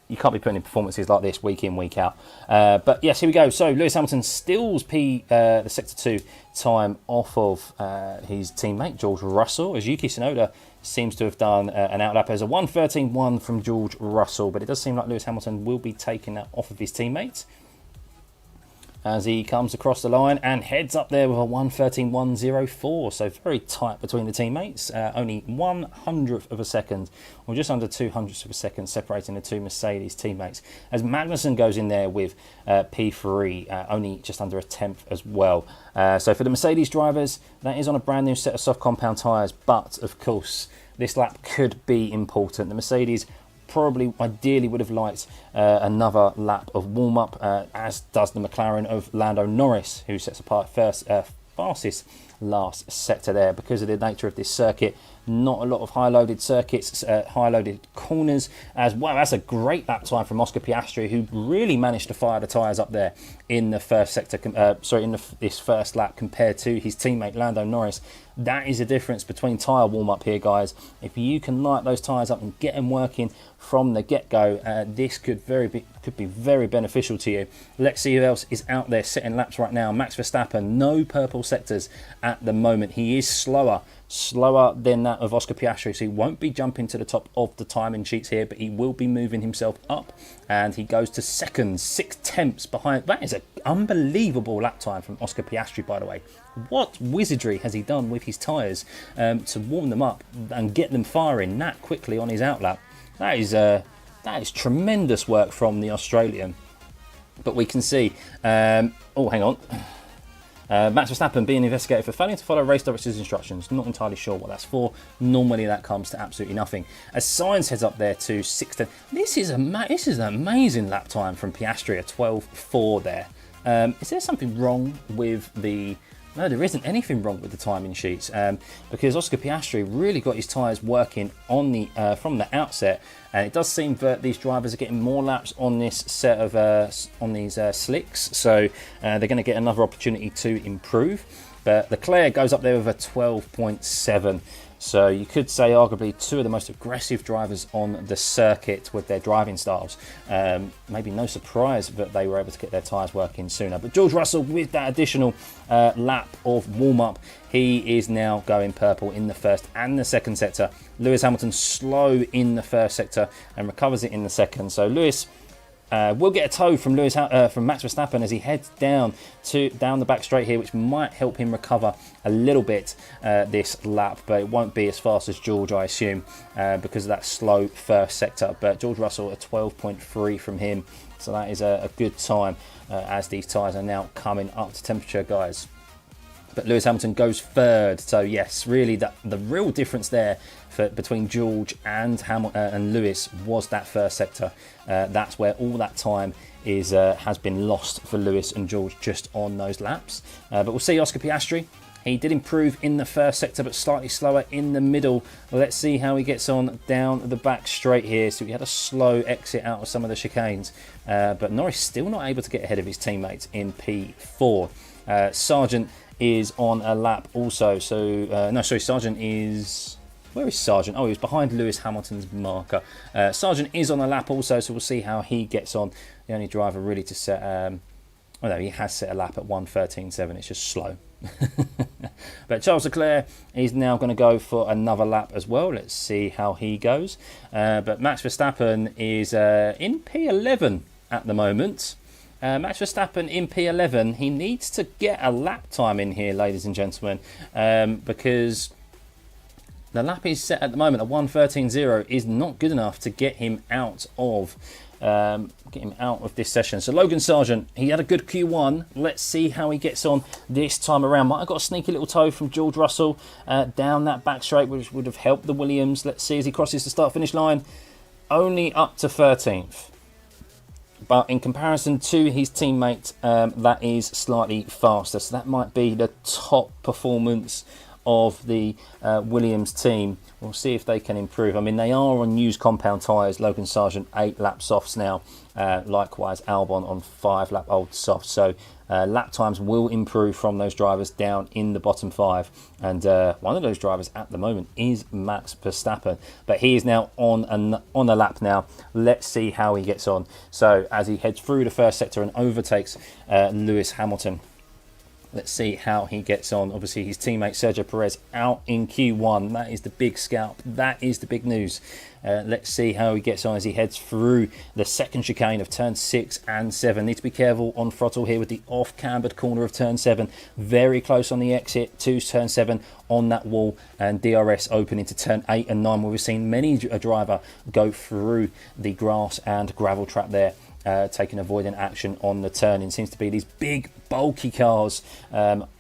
you can't be putting in performances like this week in, week out. But yes, here we go. So Lewis Hamilton steals the Sector 2 time off of his teammate George Russell, as Yuki Tsunoda seems to have done an outlap. As a 1:13.1 from George Russell, but it does seem like Lewis Hamilton will be taking that off of his teammates as he comes across the line and heads up there with a 1:13.104. So very tight between the teammates. Only 1/100th of a second, or just under 200ths of a second, separating the two Mercedes teammates. As Magnussen goes in there with P3, only just under a 10th as well. So for the Mercedes drivers, that is on a brand new set of soft compound tyres. But of course, this lap could be important. The Mercedes probably ideally would have liked another lap of warm-up, as does the McLaren of Lando Norris, who sets apart fastest last sector there. Because of the nature of this circuit, not a lot of high-loaded circuits, high-loaded corners as well. That's a great lap time from Oscar Piastri, who really managed to fire the tyres up there in the first sector, this first lap, compared to his teammate Lando Norris. That is the difference between tyre warm-up here, guys. If you can light those tyres up and get them working from the get-go, this could be very beneficial to you. Let's see who else is out there setting laps right now. Max Verstappen, no purple sectors at the moment. He is slower than that of Oscar Piastri, so he won't be jumping to the top of the timing sheets here, but he will be moving himself up, and he goes to second, 6/10 behind. That is an unbelievable lap time from Oscar Piastri, by the way. What wizardry has he done with his tyres to warm them up and get them firing that quickly on his outlap? That is tremendous work from the Australian. But we can see, oh, hang on. Max Verstappen being investigated for failing to follow race director's instructions. Not entirely sure what that's for. Normally that comes to absolutely nothing. As Sainz heads up there to 6th. This is an amazing lap time from Piastri, a 12.4 there. Is there something wrong with the... No, there isn't anything wrong with the timing sheets because Oscar Piastri really got his tyres working on the from the outset, and it does seem that these drivers are getting more laps on this set of slicks, so they're going to get another opportunity to improve. But Leclerc goes up there with a 12.7. So you could say arguably two of the most aggressive drivers on the circuit with their driving styles. Maybe no surprise that they were able to get their tyres working sooner. But George Russell, with that additional lap of warm-up, he is now going purple in the first and the second sector. Lewis Hamilton slow in the first sector and recovers it in the second. So Lewis... we'll get a tow from from Max Verstappen as he heads down the back straight here, which might help him recover a little bit this lap, but it won't be as fast as George, I assume, because of that slow first sector. But George Russell, a 12.3 from him, so that is a good time as these tyres are now coming up to temperature, guys. But Lewis Hamilton goes third, so yes, really the real difference there between George and Lewis was that first sector. That's where all that time has been lost for Lewis and George just on those laps. But we'll see Oscar Piastri. He did improve in the first sector, but slightly slower in the middle. Let's see how he gets on down the back straight here. So he had a slow exit out of some of the chicanes, but Norris still not able to get ahead of his teammates in P4. Sargent is on a lap also. So no, sorry, Sargent is... Where is Sargent? Oh, he was behind Lewis Hamilton's marker. Sargent is on a lap also, so we'll see how he gets on. The only driver really to set... well, no, he has set a lap at 1:13.7. It's just slow. But Charles Leclerc is now going to go for another lap as well. Let's see how he goes. But Max Verstappen is in P11 at the moment. Max Verstappen in P11. He needs to get a lap time in here, ladies and gentlemen, because... the lap is set at the moment at 1:13.0 is not good enough to get him out of this session. So Logan Sargent, he had a good Q1. Let's see how he gets on this time around. Might have got a sneaky little tow from George Russell down that back straight, which would have helped the Williams. Let's see as he crosses the start-finish line. Only up to 13th. But in comparison to his teammate, that is slightly faster. So that might be the top performance of the Williams team. We'll see if they can improve. I mean, they are on used compound tyres. Logan Sargent 8 lap softs now. Likewise, Albon on 5 lap old softs. So lap times will improve from those drivers down in the bottom 5. And one of those drivers at the moment is Max Verstappen. But he is now on a lap now. Let's see how he gets on. So as he heads through the first sector and overtakes Lewis Hamilton. Let's see how he gets on. Obviously, his teammate Sergio Perez out in Q1. That is the big scalp. That is the big news. Let's see how he gets on as he heads through the second chicane of turn 6 and 7. Need to be careful on throttle here with the off-cambered corner of turn 7. Very close on the exit to turn 7 on that wall, and DRS open into turn 8 and 9, where we've seen many a driver go through the grass and gravel trap there. Taking avoidant action on the turn-in. Seems to be these big bulky cars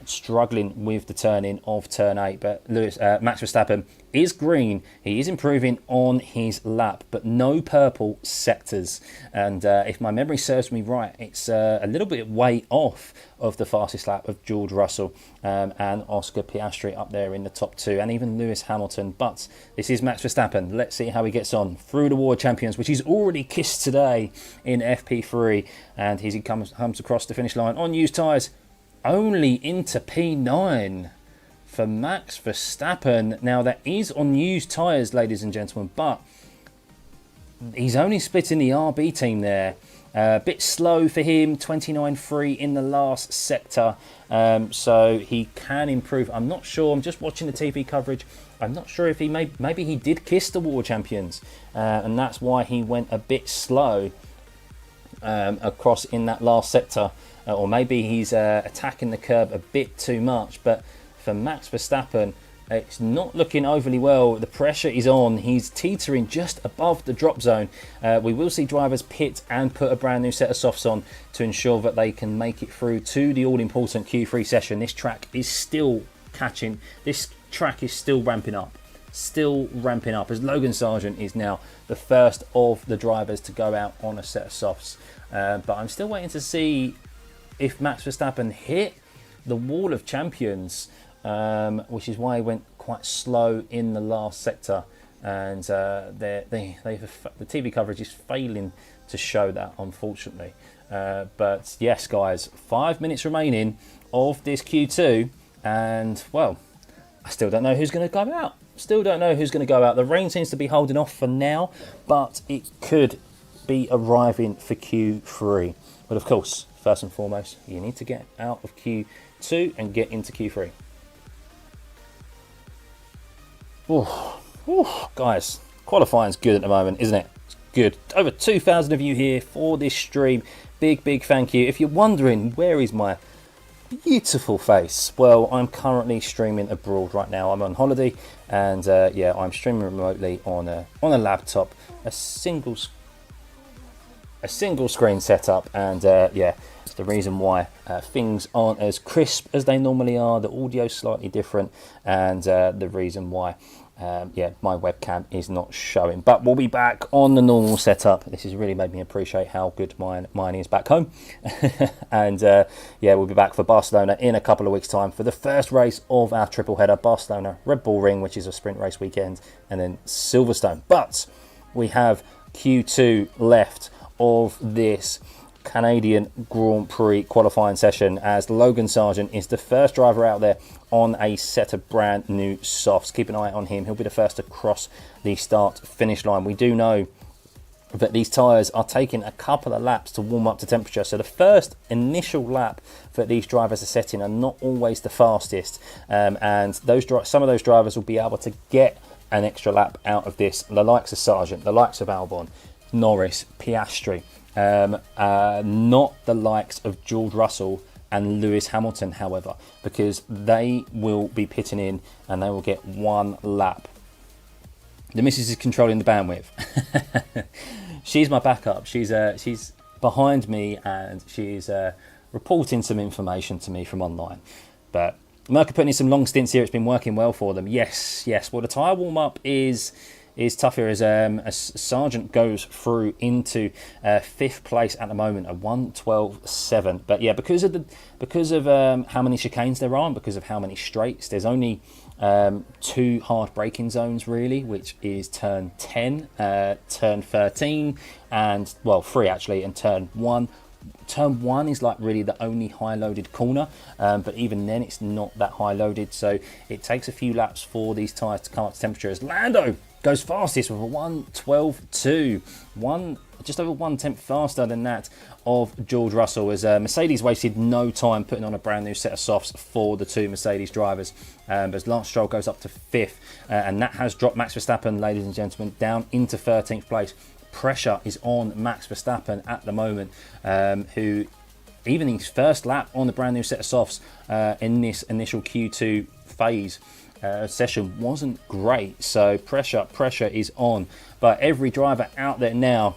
struggling with the turn-in of turn 8, but Max Verstappen is green. He is improving on his lap, but no purple sectors, and if my memory serves me right, it's a little bit way off of the fastest lap of George Russell and Oscar Piastri up there in the top 2, and even Lewis Hamilton. But this is Max Verstappen. Let's see how he gets on through the World Champions, which he's already kissed today in FP3, and he comes across the finish line on used tyres, only into P9 for Max Verstappen. Now that is on used tyres, ladies and gentlemen, but he's only splitting the RB team there A bit slow for him, 29.3 in the last sector, so he can improve. I'm not sure, I'm just watching the TV coverage. I'm not sure if he maybe he did kiss the Water Champions, and that's why he went a bit slow across in that last sector, or maybe he's attacking the curb a bit too much. But for Max Verstappen, it's not looking overly well. The pressure is on. He's teetering just above the drop zone. We will see drivers pit and put a brand new set of softs on to ensure that they can make it through to the all-important Q3 session. This track is still catching. This track is still ramping up. As Logan Sargent is now the first of the drivers to go out on a set of softs. But I'm still waiting to see if Max Verstappen hit the wall of champions, which is why he went quite slow in the last sector. And the TV coverage is failing to show that, unfortunately. But yes, guys, 5 minutes remaining of this Q2, and well, I still don't know who's going to go out. The rain seems to be holding off for now, but it could be arriving for Q3. But of course, first and foremost, you need to get out of Q2 and get into Q3. Guys, qualifying's good at the moment, isn't it? It's good. Over 2,000 of you here for this stream. Big thank you. If you're wondering, where is my beautiful face? Well, I'm currently streaming abroad right now. I'm on holiday, and yeah, I'm streaming remotely on a laptop, a single screen setup, and yeah, it's the reason why things aren't as crisp as they normally are. The audio's slightly different, and the reason why yeah, my webcam is not showing. But we'll be back on the normal setup. This has really made me appreciate how good mine is back home. And yeah, we'll be back for Barcelona in a couple of weeks' time for the first race of our triple header, Barcelona Red Bull Ring, which is a sprint race weekend, and then Silverstone. But we have Q2 left of this Canadian Grand Prix qualifying session, as Logan Sargent is the first driver out there on a set of brand new softs. Keep an eye on him. He'll be the first to cross the start finish line. We do know that these tyres are taking a couple of laps to warm up to temperature, so the first initial lap that these drivers are setting are not always the fastest, and some of those drivers will be able to get an extra lap out of this. The likes of Sargent, the likes of Albon, Norris, Piastri, not the likes of George Russell and Lewis Hamilton, however, because they will be pitting in and they will get one lap. The missus is controlling the bandwidth. She's my backup. She's behind me, and she's reporting some information to me from online. But Merc are putting in some long stints here. It's been working well for them. Yes. Well, the tyre warm up is tough here, as Sargent goes through into 5th place at the moment, a 1:12.7. But yeah, because of how many chicanes there are, and because of how many straights, there's only 2 hard braking zones really, which is turn 10, turn 13, and well, 3 actually, and turn 1. Turn 1 is like really the only high loaded corner, but even then it's not that high loaded, so it takes a few laps for these tyres to come up to temperature, as Lando goes fastest with a 1:12.2, just over 1/10 faster than that of George Russell, as Mercedes wasted no time putting on a brand new set of softs for the 2 Mercedes drivers, as Lance Stroll goes up to 5th, and that has dropped Max Verstappen, ladies and gentlemen, down into 13th place. Pressure is on Max Verstappen at the moment, who even his first lap on the brand new set of softs in this initial Q2 phase session wasn't great, so pressure is on. But every driver out there now,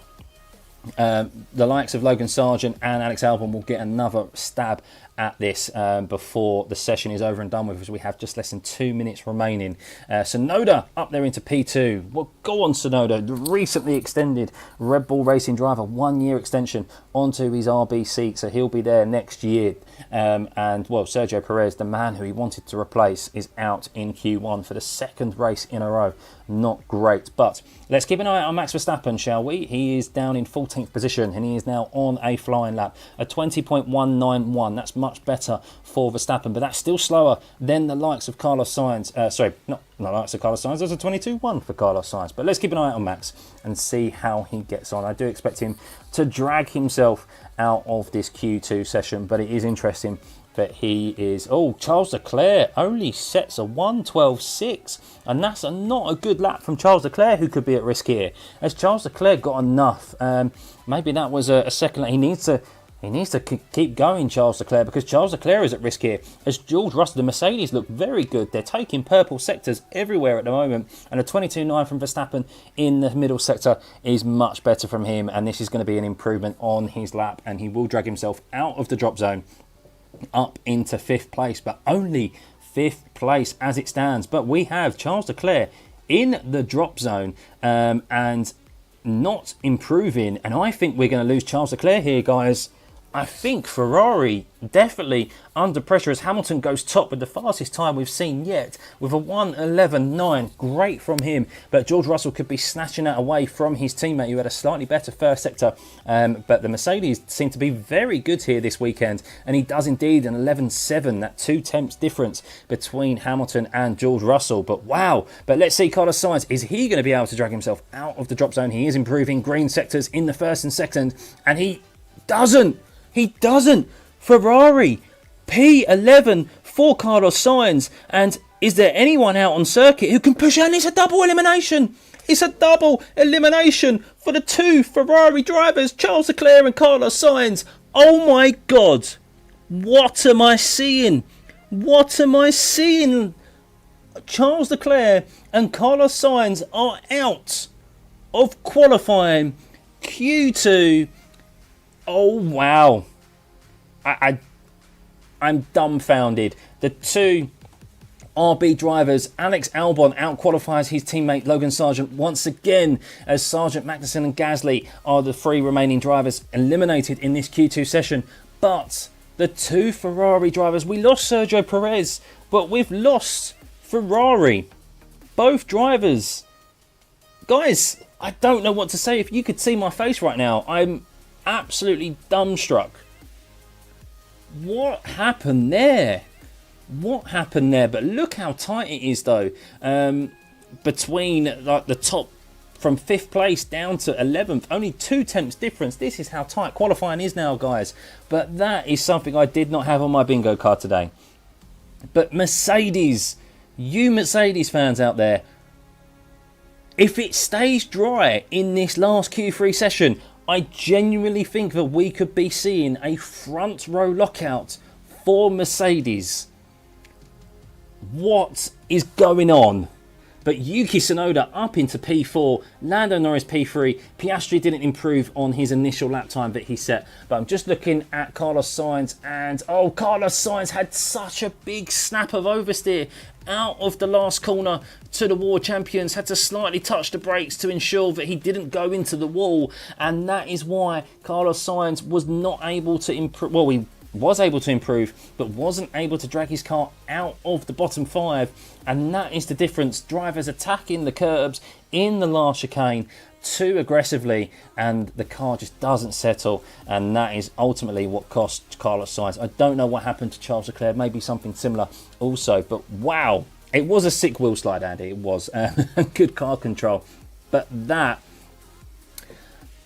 the likes of Logan Sargent and Alex Albon, will get another stab at this before the session is over and done with, as we have just less than 2 minutes remaining. Sonoda up there into P2. Well, go on, Sonoda, the recently extended Red Bull Racing driver, 1-year extension onto his RB seat, so he'll be there next year. And well, Sergio Perez, the man who he wanted to replace, is out in Q1 for the 2nd race in a row. Not great, but let's keep an eye on Max Verstappen, shall we? He is down in 14th position, and he is now on a flying lap, a 20.191. That's much better for Verstappen, but that's still slower than the likes of Carlos Sainz. Sorry, not not like Sir Carlos Sainz. There's a 22-1 for Carlos Sainz. But let's keep an eye on Max and see how he gets on. I do expect him to drag himself out of this Q2 session, but it is interesting that he is... Oh, Charles Leclerc only sets a 1:12.6, and that's not a good lap from Charles Leclerc, who could be at risk here. Has Charles Leclerc got enough? Maybe that was a second... He needs to keep going, Charles Leclerc, because Charles Leclerc is at risk here. As George Russell, the Mercedes look very good. They're taking purple sectors everywhere at the moment, and a 22.9 from Verstappen in the middle sector is much better from him, and this is going to be an improvement on his lap, and he will drag himself out of the drop zone up into 5th place, but only 5th place as it stands. But we have Charles Leclerc in the drop zone and not improving, and I think we're going to lose Charles Leclerc here, guys. I think Ferrari definitely under pressure as Hamilton goes top with the fastest time we've seen yet, with a 1:11.9. Great from him, but George Russell could be snatching that away from his teammate who had a slightly better first sector. But the Mercedes seem to be very good here this weekend, and he does indeed an 11.7, that 2 tenths difference between Hamilton and George Russell. But wow, but let's see Carlos Sainz. Is he going to be able to drag himself out of the drop zone? He is improving green sectors in the first and second, and he doesn't. He doesn't. Ferrari, P11 for Carlos Sainz. And is there anyone out on circuit who can push out? And it's a double elimination. It's a double elimination for the 2 Ferrari drivers, Charles Leclerc and Carlos Sainz. Oh my God. What am I seeing? What am I seeing? Charles Leclerc and Carlos Sainz are out of qualifying Q2. Oh, wow. I'm dumbfounded. The 2 RB drivers, Alex Albon out-qualifies his teammate Logan Sargent once again, as Sargent, Magnussen and Gasly are the 3 remaining drivers eliminated in this Q2 session. But the 2 Ferrari drivers, we lost Sergio Perez, but we've lost Ferrari. Both drivers. Guys, I don't know what to say. If you could see my face right now, I'm absolutely dumbstruck. What happened there? What happened there? But look how tight it is, though. Between like the top from 5th place down to 11th, only 2 tenths difference. This is how tight qualifying is now, guys. But that is something I did not have on my bingo card today. But Mercedes, you Mercedes fans out there, if it stays dry in this last Q3 session, I genuinely think that we could be seeing a front row lockout for Mercedes. What is going on? But Yuki Tsunoda up into P4, Lando Norris P3. Piastri didn't improve on his initial lap time that he set. But I'm just looking at Carlos Sainz, and oh, Carlos Sainz had such a big snap of oversteer out of the last corner to the World Champions. Had to slightly touch the brakes to ensure that he didn't go into the wall. And that is why Carlos Sainz was not able to improve. Well, he was able to improve, but wasn't able to drag his car out of the bottom 5. And that is the difference. Drivers attacking the curbs in the last chicane too aggressively, and the car just doesn't settle, and that is ultimately what cost Carlos Sainz. I don't know what happened to Charles Leclerc, maybe something similar also, but wow, it was a sick wheel slide, Andy. It was good car control. But that,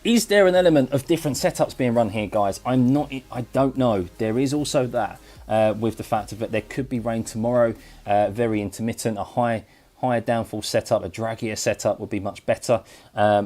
is there an element of different setups being run here, guys? I don't know. There is also that with the fact that there could be rain tomorrow, very intermittent, a higher downforce setup, a draggier setup would be much better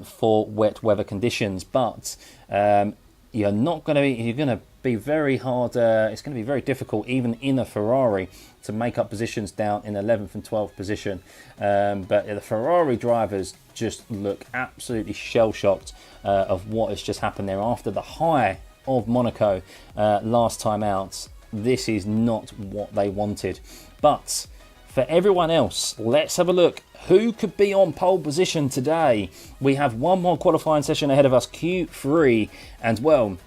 for wet weather conditions. But you're going to be very hard. It's going to be very difficult, even in a Ferrari, to make up positions down in 11th and 12th position. But the Ferrari drivers just look absolutely shell-shocked of what has just happened there after the high of Monaco last time out. This is not what they wanted. But for everyone else, let's have a look. Who could be on pole position today? We have one more qualifying session ahead of us, Q3, and well,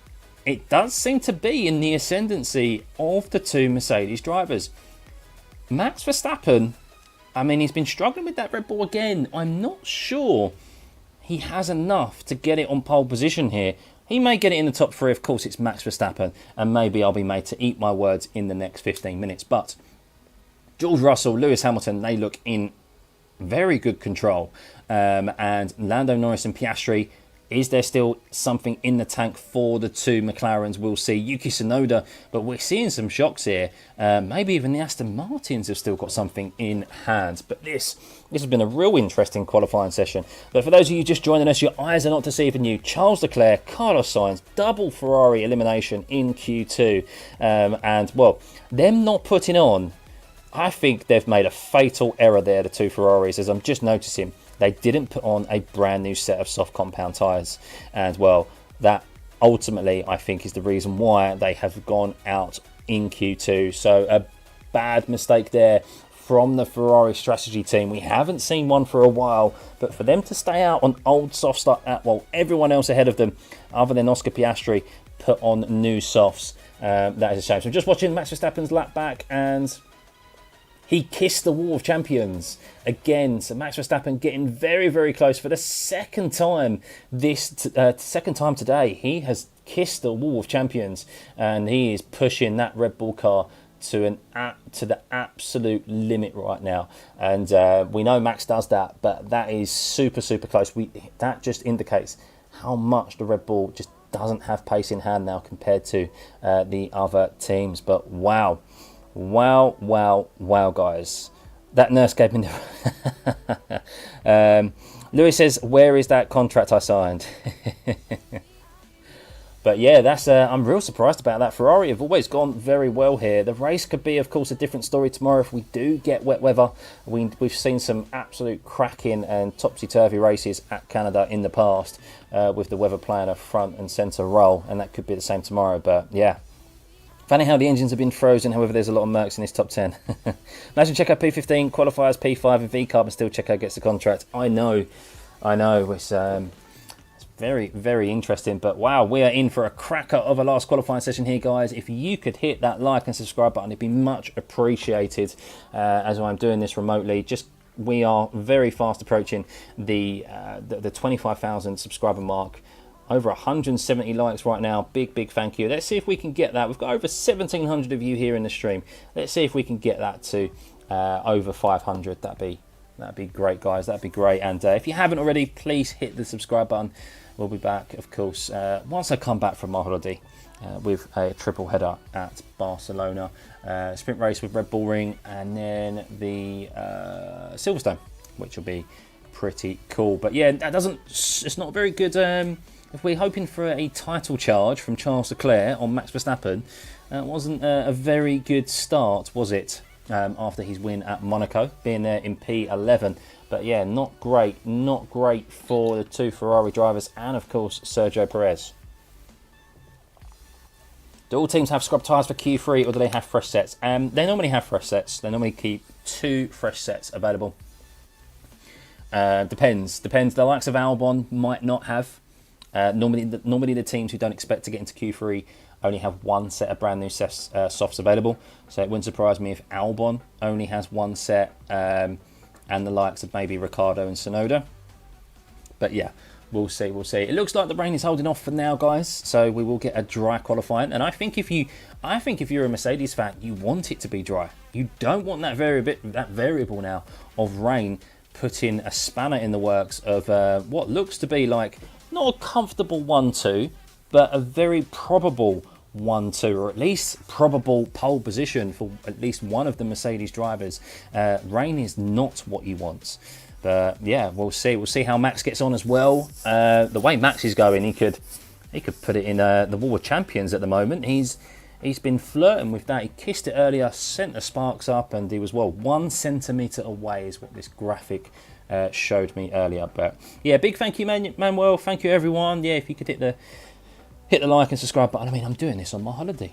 it does seem to be in the ascendancy of the 2 Mercedes drivers. Max Verstappen, I mean, he's been struggling with that Red Bull again. I'm not sure he has enough to get it on pole position here. He may get it in the top 3, of course, it's Max Verstappen, and maybe I'll be made to eat my words in the next 15 minutes. But George Russell, Lewis Hamilton, they look in very good control. And Lando Norris and Piastri, is there still something in the tank for the two McLarens? We'll see. Yuki Tsunoda, but we're seeing some shocks here. Maybe even the Aston Martins have still got something in hand. But this has been a real interesting qualifying session. But for those of you just joining us, your eyes are not deceiving you. Charles Leclerc, Carlos Sainz, double Ferrari elimination in Q2. And, well, them not putting on, I think they've made a fatal error there, the two Ferraris, as I'm just noticing. They didn't put on a brand new set of soft compound tyres. And, well, that ultimately, I think, is the reason why they have gone out in Q2. So a bad mistake there from the Ferrari strategy team. We haven't seen one for a while, but for them to stay out on old soft start, well, everyone else ahead of them, other than Oscar Piastri, put on new softs. That is a shame. So I'm just watching Max Verstappen's lap back, and he kissed the wall of champions again. So Max Verstappen getting very, very close for the second time today. He has kissed the wall of champions, and he is pushing that Red Bull car to the absolute limit right now. And we know Max does that, but that is super, super close. That just indicates how much the Red Bull just doesn't have pace in hand now compared to the other teams. But wow. Wow, guys. That nurse gave me Lewis says, where is that contract I signed? But yeah, that's I'm real surprised about that. Ferrari have always gone very well here. The race could be, of course, a different story tomorrow if we do get wet weather. We've seen some absolute cracking and topsy-turvy races at Canada in the past with the weather playing a front and centre role, and that could be the same tomorrow. But yeah, funny how the engines have been frozen. However, there's a lot of Mercs in this top 10. Imagine Checo P15 qualifiers P5 and V carb, and still Checo gets the contract. I know. It's very, very interesting. But wow, we are in for a cracker of a last qualifying session here, guys. If you could hit that like and subscribe button, it'd be much appreciated. As I'm doing this remotely, we are very fast approaching the 25,000 subscriber mark. Over 170 likes right now. Big thank you. Let's see if we can get that. We've got over 1,700 of you here in the stream. Let's see if we can get that to over 500. That'd be great, guys. That'd be great. And if you haven't already, please hit the subscribe button. We'll be back, of course, once I come back from my holiday with a triple header at Barcelona. Sprint race with Red Bull Ring, and then the Silverstone, which will be pretty cool. But yeah, it's not very good. If we're hoping for a title charge from Charles Leclerc on Max Verstappen, it wasn't a very good start, was it? After his win at Monaco, being there in P11. But yeah, not great for the two Ferrari drivers, and of course Sergio Perez. Do all teams have scrub tyres for Q3, or do they have fresh sets? They normally have fresh sets. They normally keep 2 fresh sets available. Depends. The likes of Albon might not have. Normally the teams who don't expect to get into Q3 only have 1 set of brand new softs available. So it wouldn't surprise me if Albon only has 1 set, and the likes of maybe Ricciardo and Tsunoda. But yeah, we'll see. It looks like the rain is holding off for now, guys. So we will get a dry qualifying. And I think if you're a Mercedes fan, you want it to be dry. You don't want that variable now of rain putting a spanner in the works of what looks to be like not a comfortable 1-2, but a very probable 1-2, or at least probable pole position for at least one of the Mercedes drivers. Rain is not what you want. But yeah, we'll see. We'll see how Max gets on as well. The way Max is going, he could put it in the Wall of Champions at the moment. He's been flirting with that. He kissed it earlier, sent the sparks up, and he was 1 centimetre away is what this graphic showed me earlier. But yeah, big thank you, Manuel. Thank you, everyone. Yeah, if you could hit the like and subscribe button. I mean, I'm doing this on my holiday.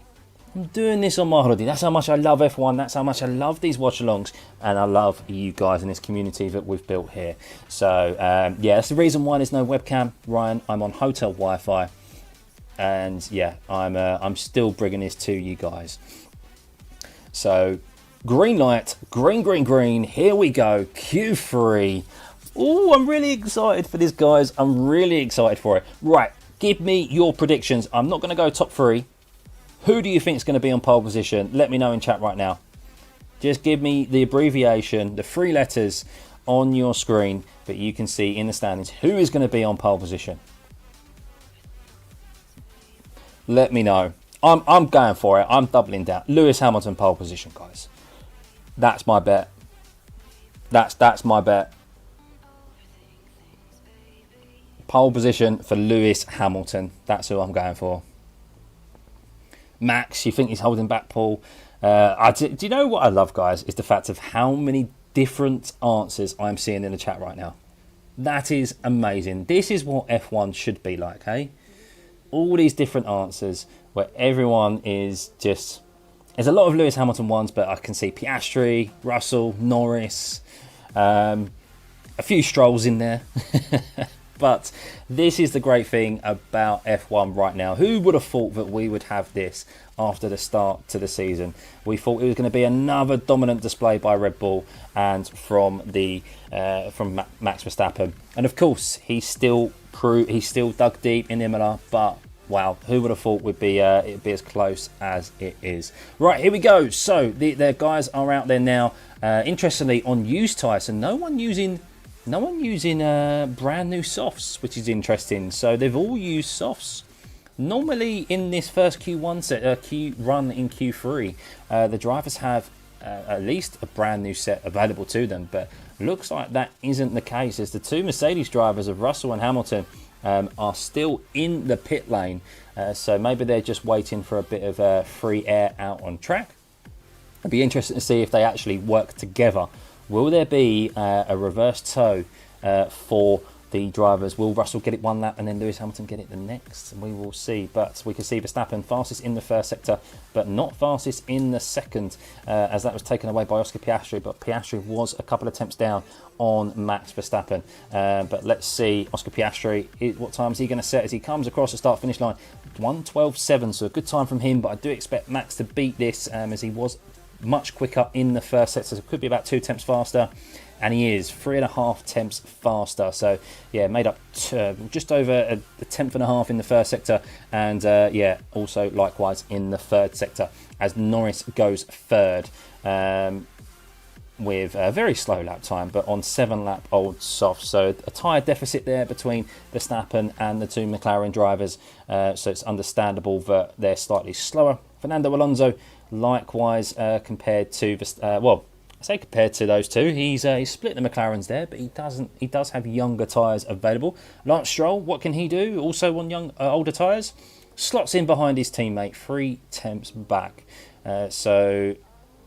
That's how much I love F1. That's how much I love these watch-alongs, and I love you guys in this community that we've built here. So yeah, that's the reason why there's no webcam, Ryan. I'm on hotel Wi-Fi, and yeah, I'm still bringing this to you guys. So green light, green. Here we go, Q3. Oh, I'm really excited for this, guys. I'm really excited for it. Right, give me your predictions. I'm not going to go top 3. Who do you think is going to be on pole position? Let me know in chat right now. Just give me the abbreviation, the 3 letters on your screen, but you can see in the standings who is going to be on pole position. Let me know. I'm going for it. I'm doubling down. Lewis Hamilton pole position, guys. That's my bet. That's my bet. Pole position for Lewis Hamilton. That's who I'm going for. Max, you think he's holding back Paul? Do you know what I love, guys? Is the fact of how many different answers I'm seeing in the chat right now. That is amazing. This is what F1 should be like, hey? All these different answers where everyone is just... There's a lot of Lewis Hamilton ones, but I can see Piastri, Russell, Norris, a few Strolls in there. But this is the great thing about F1 right now. Who would have thought that we would have this after the start to the season? We thought it was going to be another dominant display by Red Bull and from Max Verstappen. And of course, he's still dug deep in Imola, but wow, who would have thought it'd be as close as it is. Right, here we go. So the guys are out there now. Interestingly, on used tyres, and no one using brand new softs, which is interesting. So they've all used softs. Normally in this first Q1 run in Q3, the drivers have at least a brand new set available to them, but looks like that isn't the case, as the two Mercedes drivers of Russell and Hamilton are still in the pit lane. So maybe they're just waiting for a bit of free air out on track. It'd be interesting to see if they actually work together. Will there be a reverse tow for the drivers? Will Russell get it one lap and then Lewis Hamilton get it the next? We will see. But we can see Verstappen fastest in the first sector, but not fastest in the second, as that was taken away by Oscar Piastri. But Piastri was a couple of attempts down on Max Verstappen. But let's see, Oscar Piastri, what time is he going to set as he comes across the start-finish line? 1:12.7, so a good time from him, but I do expect Max to beat this, as he was much quicker in the first sector, so it could be about 2 tenths faster, and he is 3.5 tenths faster. So yeah, made up just over a tenth and a half in the first sector, and yeah, also likewise in the third sector, as Norris goes third with a very slow lap time, but on 7-lap old soft. So a tyre deficit there between Verstappen and the two McLaren drivers, so it's understandable that they're slightly slower. Fernando Alonso likewise, compared to well, I say compared to those two, he's split the McLarens there, but he does have younger tyres available. Lance Stroll, what can he do? Also on older tyres, slots in behind his teammate 3 tenths back. So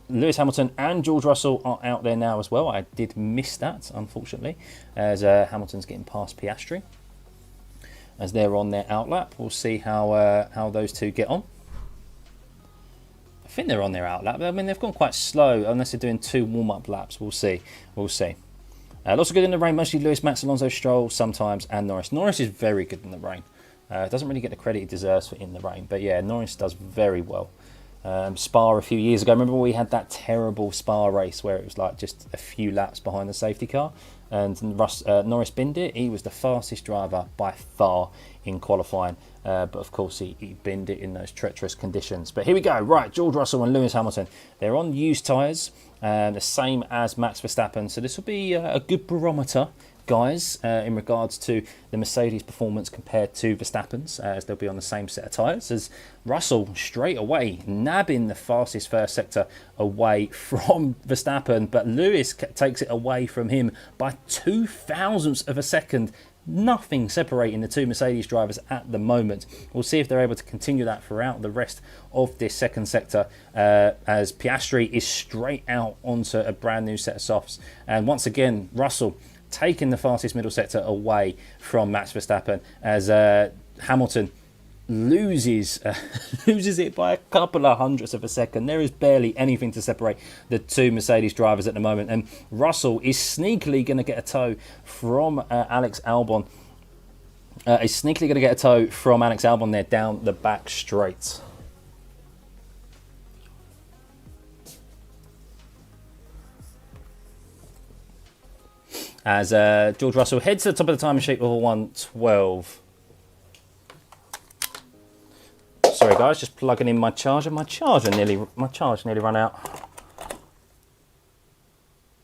Lewis Hamilton and George Russell are out there now as well. I did miss that, unfortunately, as Hamilton's getting past Piastri as they're on their outlap. We'll see how those two get on. I think they're on their outlap. I mean, they've gone quite slow, unless they're doing 2 warm-up laps. We'll see. We'll see. Lots of good in the rain. Mostly Lewis, Max, Alonso, Stroll sometimes, and Norris. Norris is very good in the rain. Doesn't really get the credit he deserves for in the rain. But yeah, Norris does very well. Spa a few years ago, remember we had that terrible Spa race where it was like just a few laps behind the safety car, and Norris binned it. He was the fastest driver by far in qualifying, but of course he binned it in those treacherous conditions. But here we go. Right, George Russell and Lewis Hamilton, they're on used tyres, the same as Max Verstappen, so this will be a good barometer, guys, in regards to the Mercedes performance compared to Verstappen's, as they'll be on the same set of tyres, as Russell straight away nabbing the fastest first sector away from Verstappen, but Lewis takes it away from him by 2 thousandths of a second. Nothing separating the two Mercedes drivers at the moment. We'll see if they're able to continue that throughout the rest of this second sector, as Piastri is straight out onto a brand new set of softs, and once again Russell taking the fastest middle sector away from Max Verstappen, as Hamilton loses it by a couple of hundredths of a second. There is barely anything to separate the two Mercedes drivers at the moment, and Russell is sneakily going to get a tow from Alex Albon. Is sneakily going to get a tow from Alex Albon there down the back straight. As George Russell heads to the top of the time sheet with a 1:12. Sorry guys, just plugging in my charger. My charge nearly ran out.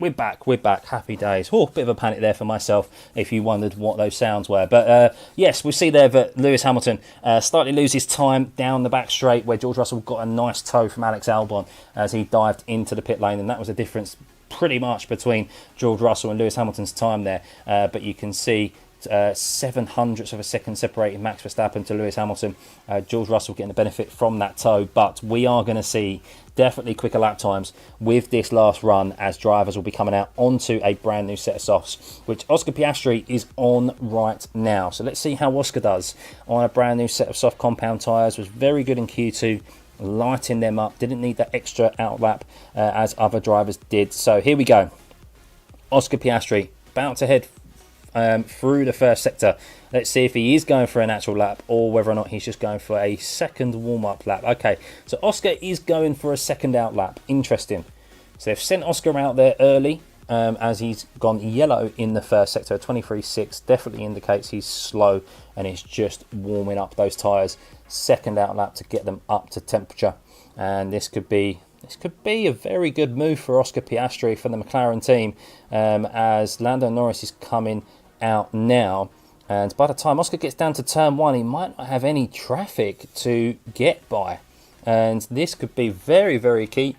we're back, happy days. Oh, bit of a panic there for myself if you wondered what those sounds were. But yes, we see there that Lewis Hamilton slightly loses time down the back straight where George Russell got a nice toe from Alex Albon as he dived into the pit lane, and that was the difference pretty much between George Russell and Lewis Hamilton's time there. But you can see 0.07 of a second separating Max Verstappen to Lewis Hamilton. George Russell getting the benefit from that toe, but we are going to see definitely quicker lap times with this last run as drivers will be coming out onto a brand new set of softs, which Oscar Piastri is on right now. So let's see how Oscar does on a brand new set of soft compound tyres. Was very good in Q2, lighting them up, didn't need that extra outlap as other drivers did. So here we go. Oscar Piastri about to head through the first sector. Let's see if he is going for an actual lap or whether or not he's just going for a second warm-up lap. Okay, so Oscar is going for a second out lap. Interesting. So they've sent Oscar out there early as he's gone yellow in the first sector. 23.6 definitely indicates he's slow and he's just warming up those tyres. Second out lap to get them up to temperature, and this could be a very good move for Oscar Piastri for the McLaren team as Lando Norris is coming out now. And by the time Oscar gets down to turn 1, he might not have any traffic to get by. And this could be very, very key.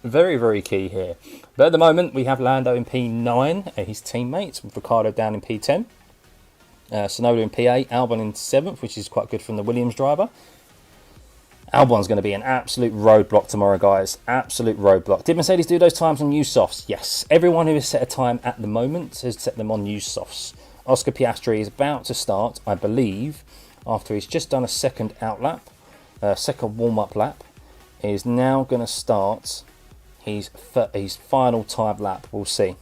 Very, very key here. But at the moment, we have Lando in P9, his teammates, with Ricciardo down in P10. Tsunoda in P8, Albon in 7th, which is quite good from the Williams driver. Albon's going to be an absolute roadblock tomorrow, guys. Absolute roadblock. Did Mercedes do those times on used softs? Yes. Everyone who has set a time at the moment has set them on used softs. Oscar Piastri is about to start, I believe, after he's just done a second out lap, second warm-up lap. He's now going to start his final time lap. We'll see.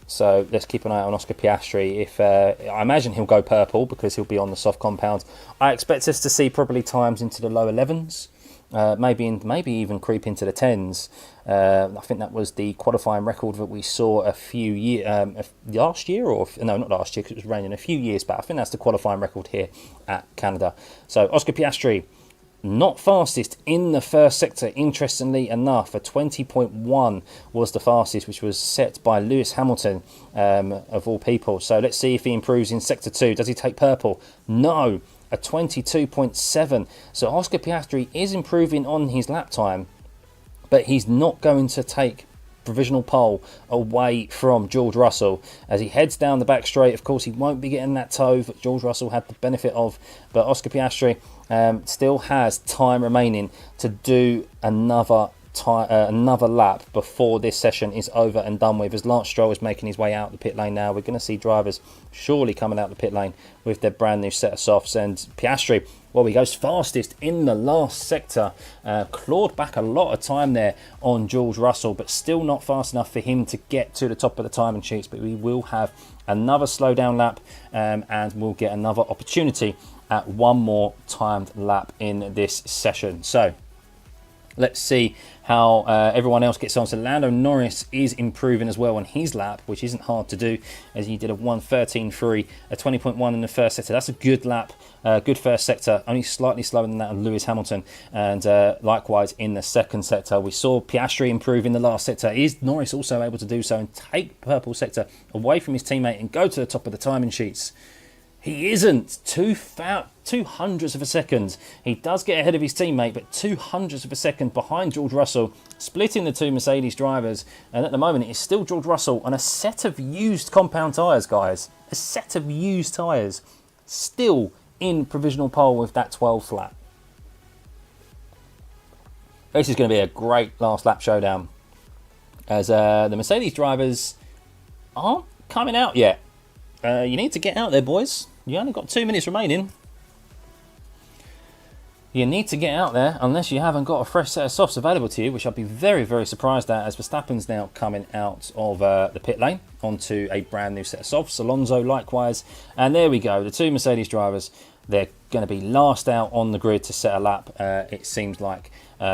So let's keep an eye on Oscar Piastri. If I imagine he'll go purple because he'll be on the soft compound. I expect us to see probably times into the low 11s, maybe even creep into the 10s. I think that was the qualifying record that we saw a few last year, or no, not last year because it was raining, a few years back. I think that's the qualifying record here at Canada. So Oscar Piastri, not fastest in the first sector, interestingly enough. A 20.1 was the fastest, which was set by Lewis Hamilton, of all people. So let's see if he improves in sector 2. Does he take purple? No, a 22.7. So Oscar Piastri is improving on his lap time, but he's not going to take provisional pole away from George Russell as he heads down the back straight. Of course, he won't be getting that toe that George Russell had the benefit of, but Oscar Piastri still has time remaining to do another lap before this session is over and done with. As Lance Stroll is making his way out the pit lane now, we're going to see drivers surely coming out the pit lane with their brand new set of softs. And Piastri, well, he goes fastest in the last sector, clawed back a lot of time there on George Russell, but still not fast enough for him to get to the top of the timing sheets. But we will have another slow down lap and we'll get another opportunity at one more timed lap in this session. So let's see how everyone else gets on. So Lando Norris is improving as well on his lap, which isn't hard to do, as he did a 1:13.3, a 20.1 in the first sector. That's a good lap, good first sector, only slightly slower than that of Lewis Hamilton. And likewise in the second sector, we saw Piastri improve in the last sector. Is Norris also able to do so and take purple sector away from his teammate and go to the top of the timing sheets? He isn't. 200ths of a second. He does get ahead of his teammate, but 200ths of a second behind George Russell, splitting the two Mercedes drivers. And at the moment, it is still George Russell on a set of used compound tyres, guys. A set of used tyres. Still in provisional pole with that 12 flat. This is going to be a great last lap showdown, as the Mercedes drivers aren't coming out yet. You need to get out there, boys. You only got 2 minutes remaining. You need to get out there unless you haven't got a fresh set of softs available to you, which I'd be very, very surprised at, as Verstappen's now coming out of the pit lane onto a brand new set of softs. Alonso likewise. And there we go. The two Mercedes drivers, they're going to be last out on the grid to set a lap, it seems like,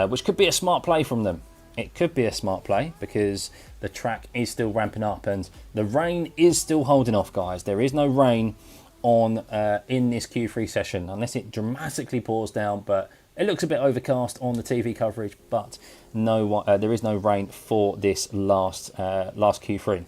which could be a smart play from them. It could be a smart play because the track is still ramping up and the rain is still holding off, guys. There is no rain on in this Q3 session unless it dramatically pours down, but It looks a bit overcast on the TV coverage, but there is no rain for this last Q3.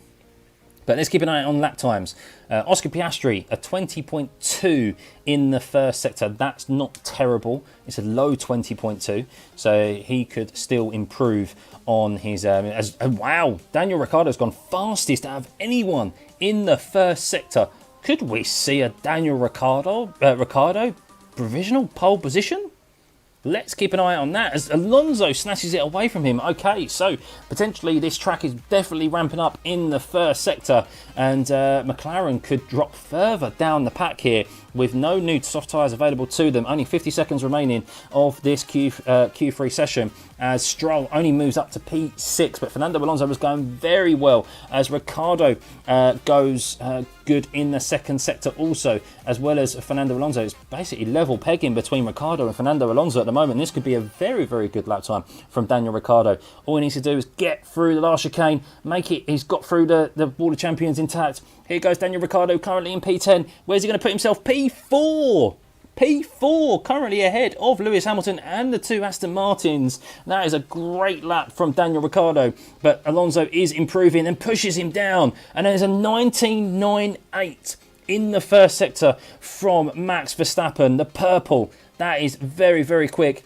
But let's keep an eye on lap times. Oscar Piastri, a 20.2 in the first sector. That's not terrible. It's a low 20.2, so he could still improve on his... wow, Daniel Ricciardo's gone fastest out of anyone in the first sector. Could we see a Daniel Ricciardo provisional pole position? Let's keep an eye on that as Alonso snatches it away from him. Okay, so potentially this track is definitely ramping up in the first sector, and McLaren could drop further down the pack here with no new soft tyres available to them. Only 50 seconds remaining of this Q3 session as Stroll only moves up to P6, but Fernando Alonso was going very well as Ricciardo goes good in the second sector also, as well as Fernando Alonso. It's basically level pegging between Ricciardo and Fernando Alonso at the moment. This could be a very, very good lap time from Daniel Ricciardo. All he needs to do is get through the last chicane, make it. He's got through the Wall of Champions intact. Here goes Daniel Ricciardo, currently in P10. Where's he going to put himself? P4! P4, currently ahead of Lewis Hamilton and the two Aston Martins. That is a great lap from Daniel Ricciardo, but Alonso is improving and pushes him down. And there's a 19.98 in the first sector from Max Verstappen, the purple. That is very, very quick.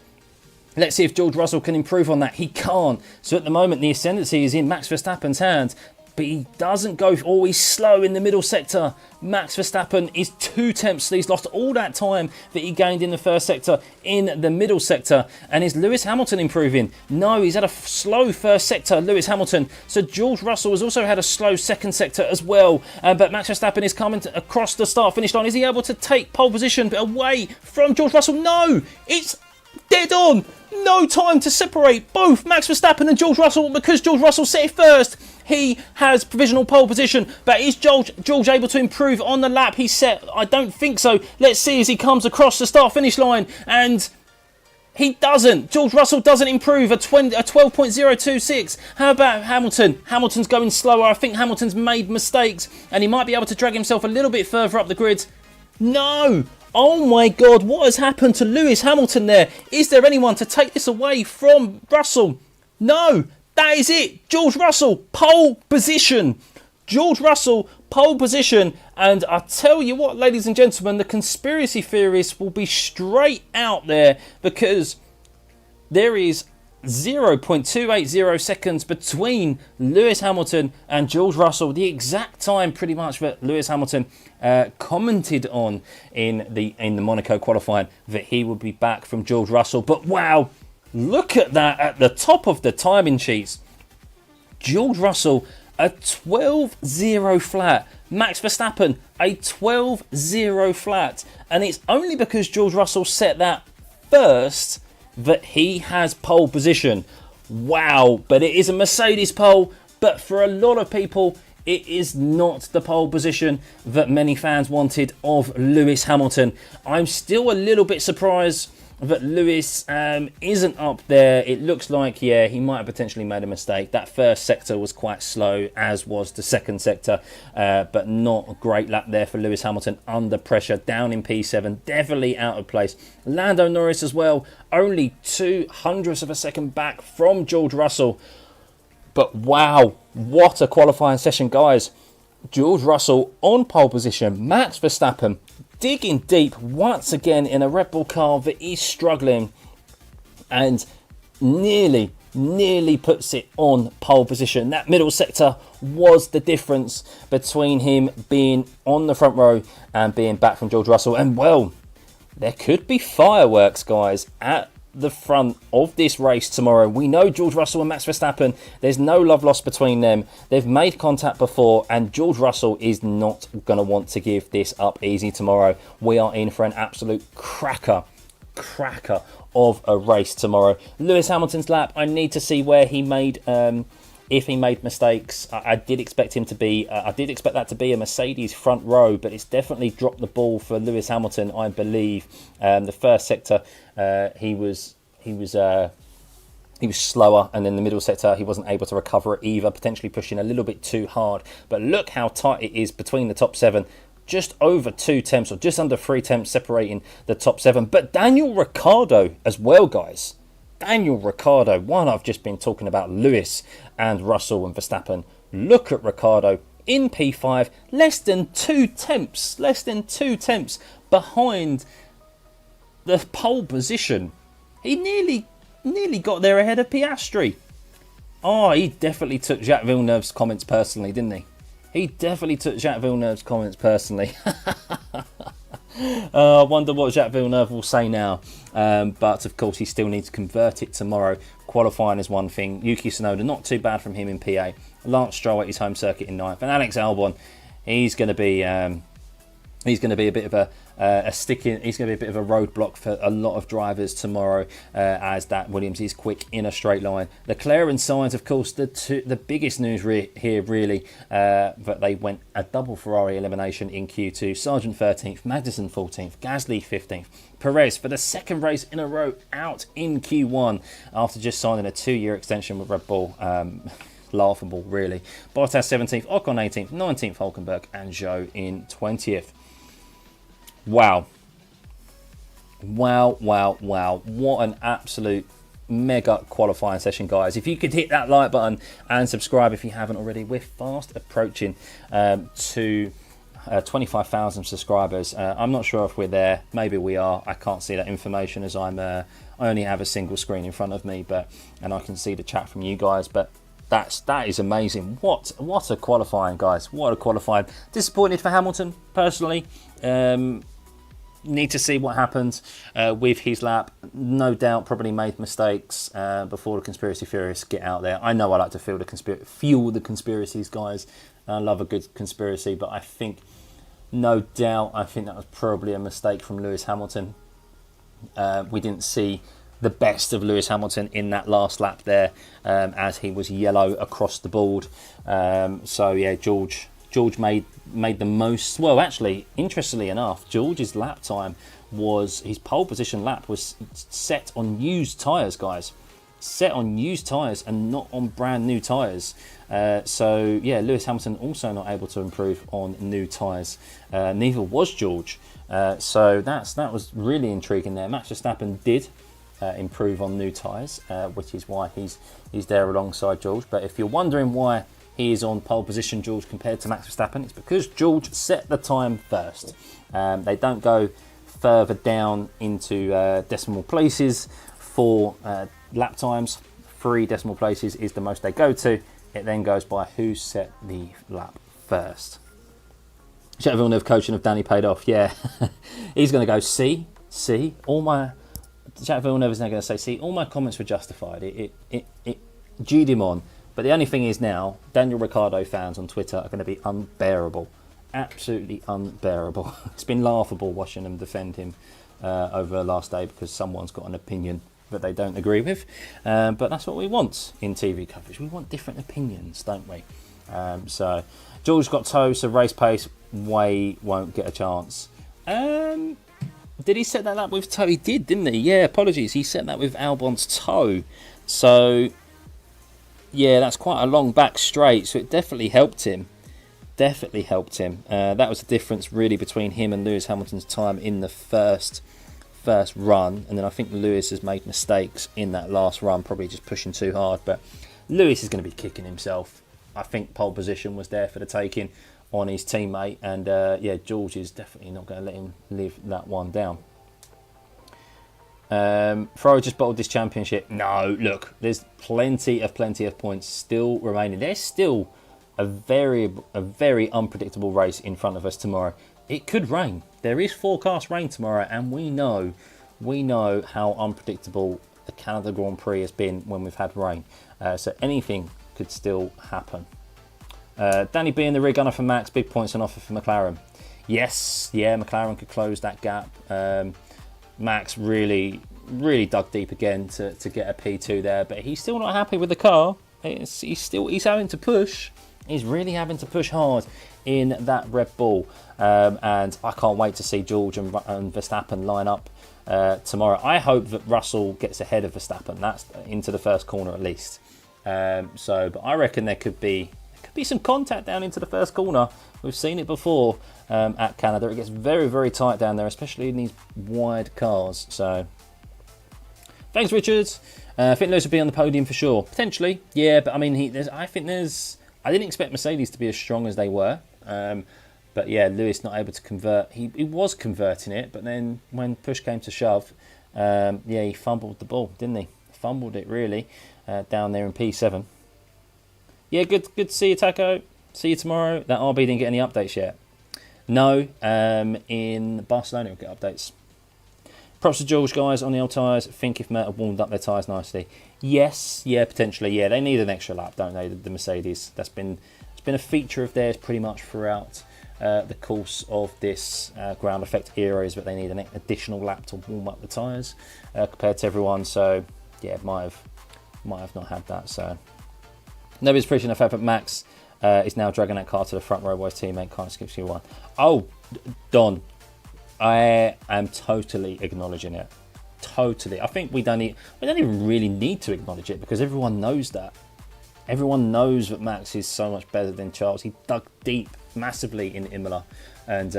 Let's see if George Russell can improve on that. He can't. So at the moment, the ascendancy is in Max Verstappen's hands. But he doesn't go, always slow in the middle sector. Max Verstappen is 2 tenths. He's lost all that time that he gained in the first sector in the middle sector. And is Lewis Hamilton improving? No, he's had a slow first sector, Lewis Hamilton. So George Russell has also had a slow second sector as well. But Max Verstappen is coming across the start-finish line. Is he able to take pole position away from George Russell? No, it's dead on. No time to separate both Max Verstappen and George Russell because George Russell set it first. He has provisional pole position, but is George able to improve on the lap he set? I don't think so. Let's see as he comes across the start-finish line, and he doesn't. George Russell doesn't improve, a 12.026. How about Hamilton? Hamilton's going slower. I think Hamilton's made mistakes, and he might be able to drag himself a little bit further up the grid. No! Oh my God, what has happened to Lewis Hamilton there? Is there anyone to take this away from Russell? No! That is it. George Russell, pole position. George Russell, pole position. And I tell you what, ladies and gentlemen, the conspiracy theorists will be straight out there because there is 0.280 seconds between Lewis Hamilton and George Russell. The exact time pretty much that Lewis Hamilton commented on in the Monaco qualifying that he would be back from George Russell. But wow, look at that at the top of the timing sheets. George Russell, a 12.0 flat. Max Verstappen, a 12.0 flat. And it's only because George Russell set that first that he has pole position. Wow, but it is a Mercedes pole. But for a lot of people, it is not the pole position that many fans wanted of Lewis Hamilton. I'm still a little bit surprised that Lewis isn't up there. It looks like, yeah, he might have potentially made a mistake. That first sector was quite slow, as was the second sector, but not a great lap there for Lewis Hamilton under pressure, down in P7, definitely out of place. Lando Norris as well, only 0.02 of a second back from George Russell. But wow, what a qualifying session, guys. George Russell on pole position, Max Verstappen digging deep once again in a Red Bull car that is struggling and nearly puts it on pole position. That middle sector was the difference between him being on the front row and being back from George Russell. And well, there could be fireworks, guys, at the front of this race tomorrow. We know George Russell and Max Verstappen, there's no love lost between them. They've made contact before, and George Russell is not going to want to give this up easy tomorrow. We are in for an absolute cracker of a race tomorrow. Lewis Hamilton's lap, I need to see where he made if he made mistakes. I did expect him to be I did expect that to be a Mercedes front row, but it's definitely dropped the ball for Lewis Hamilton, I believe. The first sector he was slower, and then the middle sector he wasn't able to recover it either, potentially pushing a little bit too hard. But look how tight it is between the top 7. just over 2 tenths, or just under 3 tenths separating the top 7. But Daniel Ricciardo as well, guys. Daniel Ricciardo, one I've just been talking about, Lewis and Russell and Verstappen. Look at Ricciardo in P5, less than 2 tenths behind the pole position. He nearly got there ahead of Piastri. Oh, he definitely took Jacques Villeneuve's comments personally, didn't he? He definitely took Jacques Villeneuve's comments personally. I wonder what Jacques Villeneuve will say now. But of course, he still needs to convert it tomorrow. Qualifying is one thing. Yuki Tsunoda, not too bad from him in PA. Lance Stroll at his home circuit in 9th, and Alex Albon, he's going to be a bit of a sticking. He's going to be a bit of a roadblock for a lot of drivers tomorrow, as that Williams is quick in a straight line. Leclerc and Sainz, of course, the biggest news here really, but they went a double Ferrari elimination in Q2. Sargent 13th, Magnussen 14th, Gasly 15th. Perez for the 2nd race in a row out in Q1 after just signing a 2-year extension with Red Bull. Laughable, really. Bottas 17th, Ocon 18th, 19th Hulkenberg, and Zhou in 20th. Wow. What an absolute mega qualifying session, guys. If you could hit that like button and subscribe if you haven't already. We're fast approaching to 25,000 subscribers. I'm not sure if we're there. Maybe we are. I can't see that information as I only have a single screen in front of me, and I can see the chat from you guys. But that is amazing. What a qualifying, guys. What a qualifying. Disappointed for Hamilton, personally. Need to see what happens with his lap. No doubt probably made mistakes before the conspiracy theorists get out there. I know I like to fuel the conspiracies, guys. I love a good conspiracy, but I think that was probably a mistake from Lewis Hamilton. We didn't see the best of Lewis Hamilton in that last lap there, as he was yellow across the board. So yeah, George made the most. Well, actually, interestingly enough, George's lap time his pole position lap was set on used tyres, guys. Set on used tyres and not on brand new tyres. So yeah, Lewis Hamilton also not able to improve on new tyres. Neither was George. So that was really intriguing there. Max Verstappen did improve on new tyres, which is why he's there alongside George. But if you're wondering why he is on pole position, George, compared to Max Verstappen, it's because George set the time first. They don't go further down into decimal places for lap times. 3 decimal places is the most they go to. It then goes by who set the lap first. Jacques Villeneuve coaching of Danny paid off. Yeah, he's going to go, see, Jacques Villeneuve is now going to say, see, all my comments were justified. It G'd him on. But the only thing is now, Daniel Ricciardo fans on Twitter are going to be unbearable. Absolutely unbearable. It's been laughable watching them defend him over the last day because someone's got an opinion that they don't agree with. But that's what we want in TV coverage. We want different opinions, don't we? So George got toe, so race pace, Way won't get a chance. Did he set that up with toe? He did, didn't he? Yeah, apologies. He set that with Albon's toe. So yeah, that's quite a long back straight, so it definitely helped him. That was the difference really between him and Lewis Hamilton's time in the first run, and then I think Lewis has made mistakes in that last run, probably just pushing too hard. But Lewis is going to be kicking himself. I think pole position was there for the taking on his teammate, and yeah, George is definitely not going to let him live that one down. Ferrari just bottled this championship. No, look, there's plenty of points still remaining. There's still a very unpredictable race in front of us tomorrow. It could rain. There is forecast rain tomorrow, and we know how unpredictable the Canada Grand Prix has been when we've had rain. So anything could still happen. Danny B in the rear gunner for Max. Big points on offer for McLaren. Yes, yeah, McLaren could close that gap. Max really dug deep again to get a P2 there, but he's still not happy with the car. He's having to push. He's really having to push hard in that Red Bull, and I can't wait to see George and Verstappen line up tomorrow. I hope that Russell gets ahead of Verstappen. That's into the first corner at least. But I reckon there could be Could be some contact down into the first corner. We've seen it before at Canada. It gets very, very tight down there, especially in these wide cars. So, thanks, Richard. I think Lewis will be on the podium for sure. Potentially, yeah. But I mean, I didn't expect Mercedes to be as strong as they were. But yeah, Lewis not able to convert. He was converting it, but then when push came to shove, yeah, he fumbled the ball, didn't he? Fumbled it really down there in P7. Yeah, good to see you, Taco. See you tomorrow. That RB didn't get any updates yet. No, in Barcelona we'll get updates. Props to George, guys, on the old tyres. Think if Mert have warmed up their tyres nicely. Yes, yeah, potentially, yeah. They need an extra lap, don't they, the Mercedes? It's been a feature of theirs pretty much throughout the course of this ground effect era, is that they need an additional lap to warm up the tyres compared to everyone. So, yeah, might have not had that. So, nobody's appreciating the fact that Max is now dragging that car to the front row while his teammate can't skip Q1. Oh, Don, I am totally acknowledging it. Totally. I think we don't even really need to acknowledge it, because everyone knows that. Everyone knows that Max is so much better than Charles. He dug deep massively in Imola and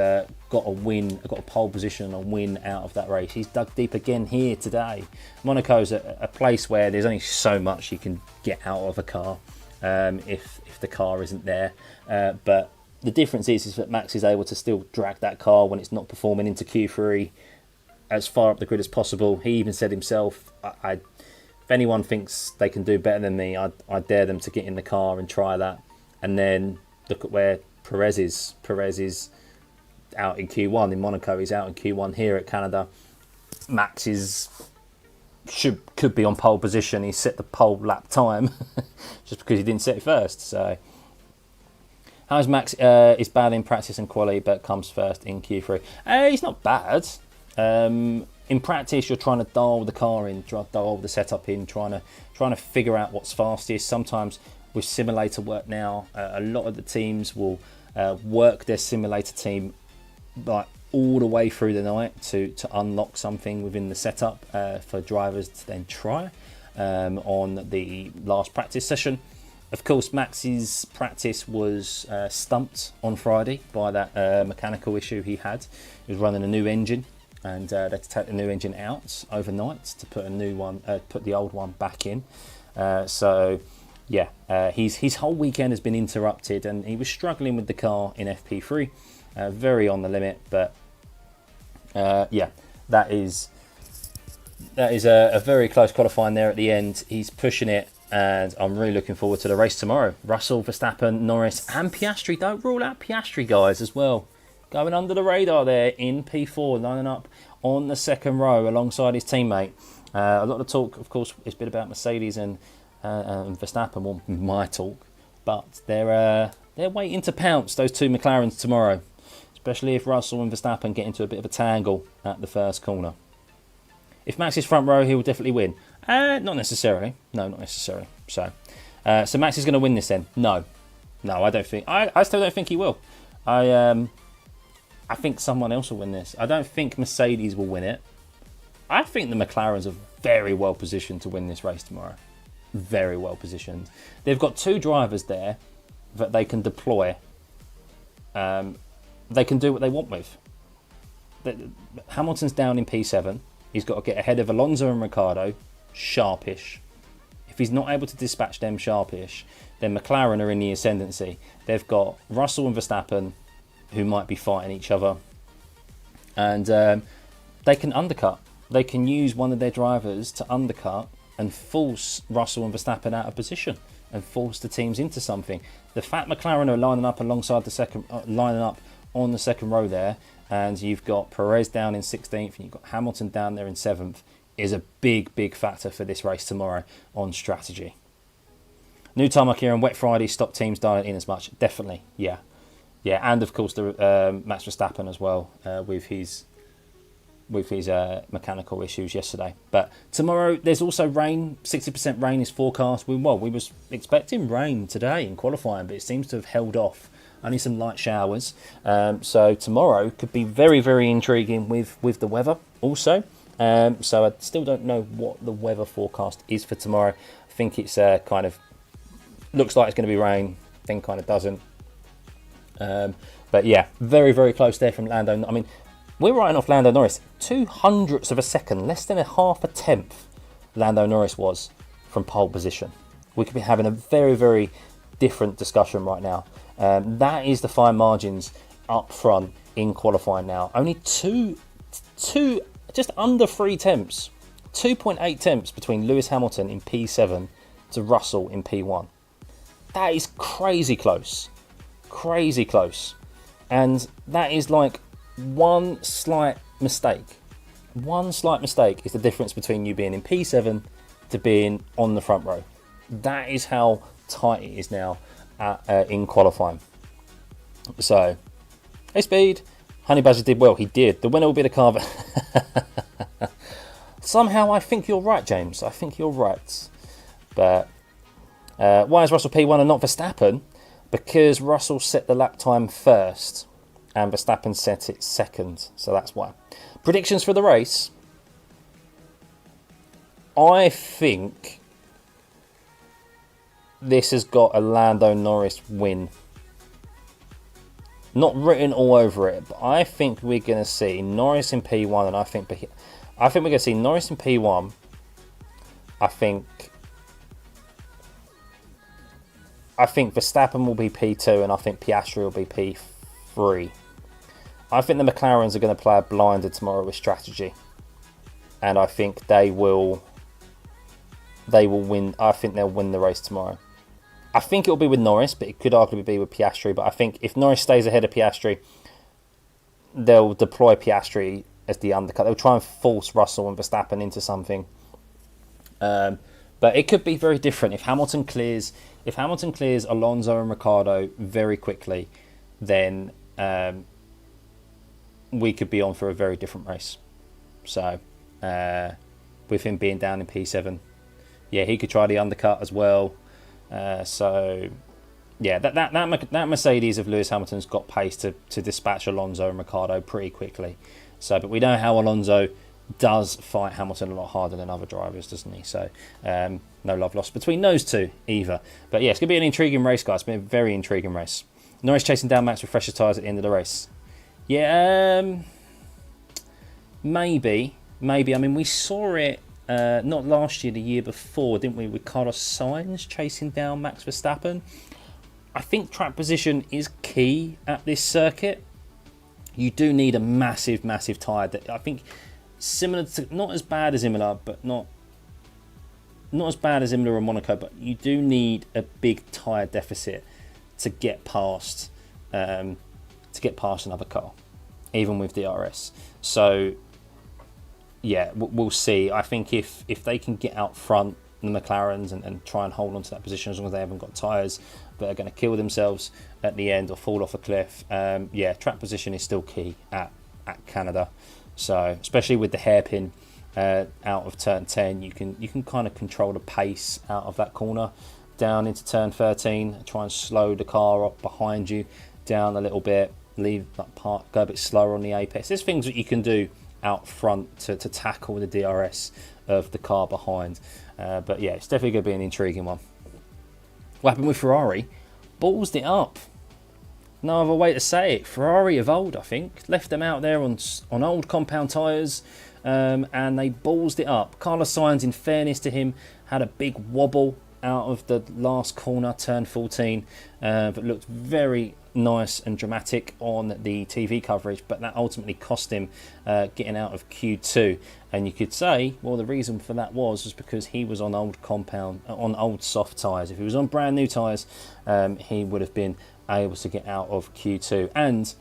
got a pole position and a win out of that race. He's dug deep again here today. Monaco's a place where there's only so much you can get out of a car if the car isn't there. But the difference is that Max is able to still drag that car when it's not performing into Q3 as far up the grid as possible. He even said himself, if anyone thinks they can do better than me, I dare them to get in the car and try that. And then look at where Perez is. Perez is out in Q1 in Monaco. He's out in Q1 here at Canada. Max could be on pole position. He set the pole lap time just because he didn't set it first. So, how's Max? Is bad in practice and quali, but comes first in Q3. He's not bad. In practice, you're trying to dial the car in, dial the setup in, trying to figure out what's fastest. Sometimes with simulator work now, a lot of the teams will work their simulator team like all the way through the night to unlock something within the setup for drivers to then try on the last practice session. Of course, Max's practice was stumped on Friday by that mechanical issue he had. He was running a new engine, and they had to take the new engine out overnight to put a new one, put the old one back in. So, yeah, his whole weekend has been interrupted, and he was struggling with the car in FP3, very on the limit. But yeah, that is a very close qualifying there at the end. He's pushing it. And I'm really looking forward to the race tomorrow. Russell, Verstappen, Norris and Piastri. Don't rule out Piastri, guys, as well. Going under the radar there in P4, lining up on the second row alongside his teammate. A lot of talk, of course, has been about Mercedes and Verstappen, well, my talk. But they're waiting to pounce, those two McLarens tomorrow. Especially if Russell and Verstappen get into a bit of a tangle at the first corner. If Max is front row, he will definitely win. Not necessarily. No, not necessarily. So Max is going to win this then? No, I don't think. I still don't think he will. I think someone else will win this. I don't think Mercedes will win it. I think the McLarens are very well positioned to win this race tomorrow. Very well positioned. They've got two drivers there that they can deploy. They can do what they want with. Hamilton's down in P7. He's got to get ahead of Alonso and Ricciardo, sharpish. If he's not able to dispatch them sharpish, then McLaren are in the ascendancy. They've got Russell and Verstappen, who might be fighting each other. And they can undercut. They can use one of their drivers to undercut and force Russell and Verstappen out of position and force the teams into something. The fact McLaren are lining up alongside the second, lining up on the second row there, and you've got Perez down in 16th and you've got Hamilton down there in 7th, is a big factor for this race tomorrow on strategy. New tarmac here and wet Friday stop teams dialing in as much. Definitely, yeah. And of course the Max Verstappen as well with his mechanical issues yesterday. But tomorrow there's also rain. 60% rain is forecast. We was expecting rain today in qualifying, but it seems to have held off. Only some light showers. So tomorrow could be very intriguing with the weather also. So I still don't know what the weather forecast is for tomorrow. I think it's kind of looks like it's going to be rain. thing kind of doesn't. But yeah, very, very close there from Lando. I mean, we're writing off Lando Norris 0.02 of a second, less than a half a tenth. Lando Norris was from pole position. We could be having a very, very different discussion right now. That is the fine margins up front in qualifying now. Only just under 3 tenths, 2.8 tenths between Lewis Hamilton in P7 to Russell in P1. That is crazy close. Crazy close. And that is like one slight mistake. One slight mistake is the difference between you being in P7 to being on the front row. That is how tight it is now in qualifying. So, hey Speed, Honey Badger did well. He did. The winner will be the car. Somehow I think you're right, James. I think you're right. But why is Russell P1 and not Verstappen? Because Russell set the lap time first and Verstappen set it second. So that's why. Predictions for the race. I think this has got a Lando Norris win. Not written all over it, but I think we're going to see Norris in P1, and I think we're going to see Norris in P1. I think Verstappen will be P2, and I think Piastri will be P3. I think the McLarens are going to play a blinder tomorrow with strategy, and I think they will win. I think they'll win the race tomorrow. I think it will be with Norris, but it could arguably be with Piastri. But I think if Norris stays ahead of Piastri, they'll deploy Piastri as the undercut. They'll try and force Russell and Verstappen into something. But it could be very different if Hamilton clears Alonso and Ricciardo very quickly. Then we could be on for a very different race. So with him being down in P7, yeah, he could try the undercut as well. So yeah, that Mercedes of Lewis Hamilton's got pace to dispatch Alonso and Ricciardo pretty quickly. So, but we know how Alonso does fight Hamilton a lot harder than other drivers, doesn't he? So no love lost between those two either. But yeah, it's going to be an intriguing race, guys. It's been a very intriguing race. Norris chasing down Max with fresher tyres at the end of the race. Yeah, maybe. I mean, we saw it not last year, the year before, didn't we? With Carlos Sainz chasing down Max Verstappen. I think track position is key at this circuit. You do need a massive, massive tyre. I think similar to, not as bad as Imola, but not as bad as Imola or Monaco, but you do need a big tyre deficit to get past another car, even with DRS. So yeah, we'll see. I think if they can get out front, the McLarens, and try and hold on to that position, as long as they haven't got tyres that are going to kill themselves at the end or fall off a cliff, yeah, track position is still key at Canada. So especially with the hairpin out of turn 10, you can kind of control the pace out of that corner down into turn 13. Try and slow the car up behind you down a little bit, leave that part, go a bit slower on the apex. There's things that you can do out front to tackle the DRS of the car behind. But yeah, it's definitely going to be an intriguing one. What happened with Ferrari? Ballsed it up. No other way to say it. Ferrari of old, I think. Left them out there on old compound tyres, and they ballsed it up. Carlos Sainz, in fairness to him, had a big wobble out of the last corner, turn 14, but looked very nice and dramatic on the TV coverage, but that ultimately cost him getting out of Q2. And you could say, well, the reason for that was because he was on old soft tyres. If he was on brand new tyres, he would have been able to get out of Q2. And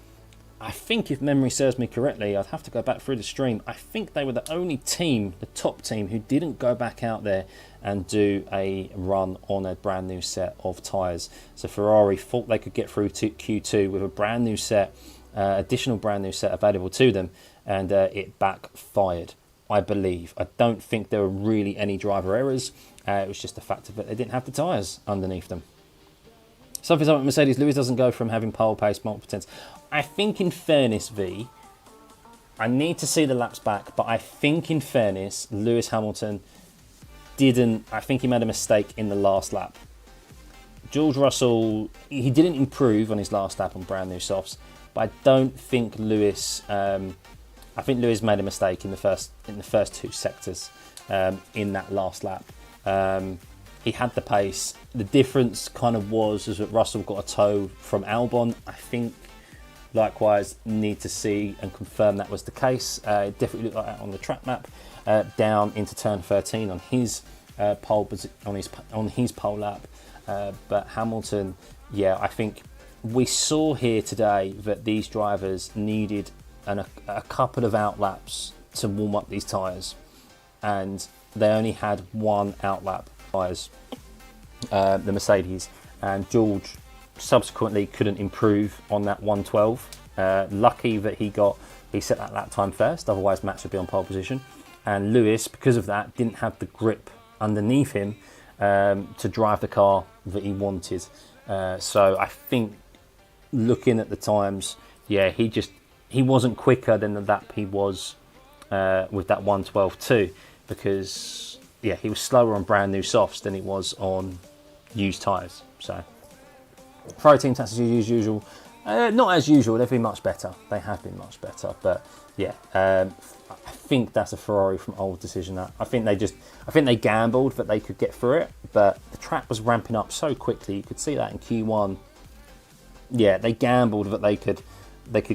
I think, if memory serves me correctly, I'd have to go back through the stream, I think they were the only team, the top team, who didn't go back out there and do a run on a brand new set of tyres. So Ferrari thought they could get through to Q2 with a brand new set, additional brand new set available to them, and it backfired, I believe. I don't think there were really any driver errors. It was just the fact that they didn't have the tyres underneath them. Something's up with Mercedes. Lewis doesn't go from having pole pace, multiple tenths. I think, in fairness, V, I need to see the laps back, but I think, in fairness, Lewis Hamilton didn't. I think he made a mistake in the last lap. George Russell, he didn't improve on his last lap on brand new softs, but I don't think Lewis. I think Lewis made a mistake in the first 2 sectors in that last lap. He had the pace. The difference kind of was that Russell got a tow from Albon. I think likewise need to see and confirm that was the case. It definitely looked like that on the track map. Down into turn 13 on his pole lap. But Hamilton, yeah, I think we saw here today that these drivers needed a couple of outlaps to warm up these tyres, and they only had one outlap tyres, the Mercedes, and George subsequently couldn't improve on that 112. Lucky that he set that lap time first, otherwise Max would be on pole position, and Lewis, because of that, didn't have the grip underneath him to drive the car that he wanted. So I think looking at the times, yeah, he wasn't quicker than the lap he was with that 112 too, because yeah, he was slower on brand new softs than he was on used tyres. So Ferrari team tactics as usual, not as usual. They've been much better. They have been much better, but yeah, I think that's a Ferrari from old decision. That I think they gambled that they could get through it, but the track was ramping up so quickly. You could see that in Q1. Yeah, they gambled that they could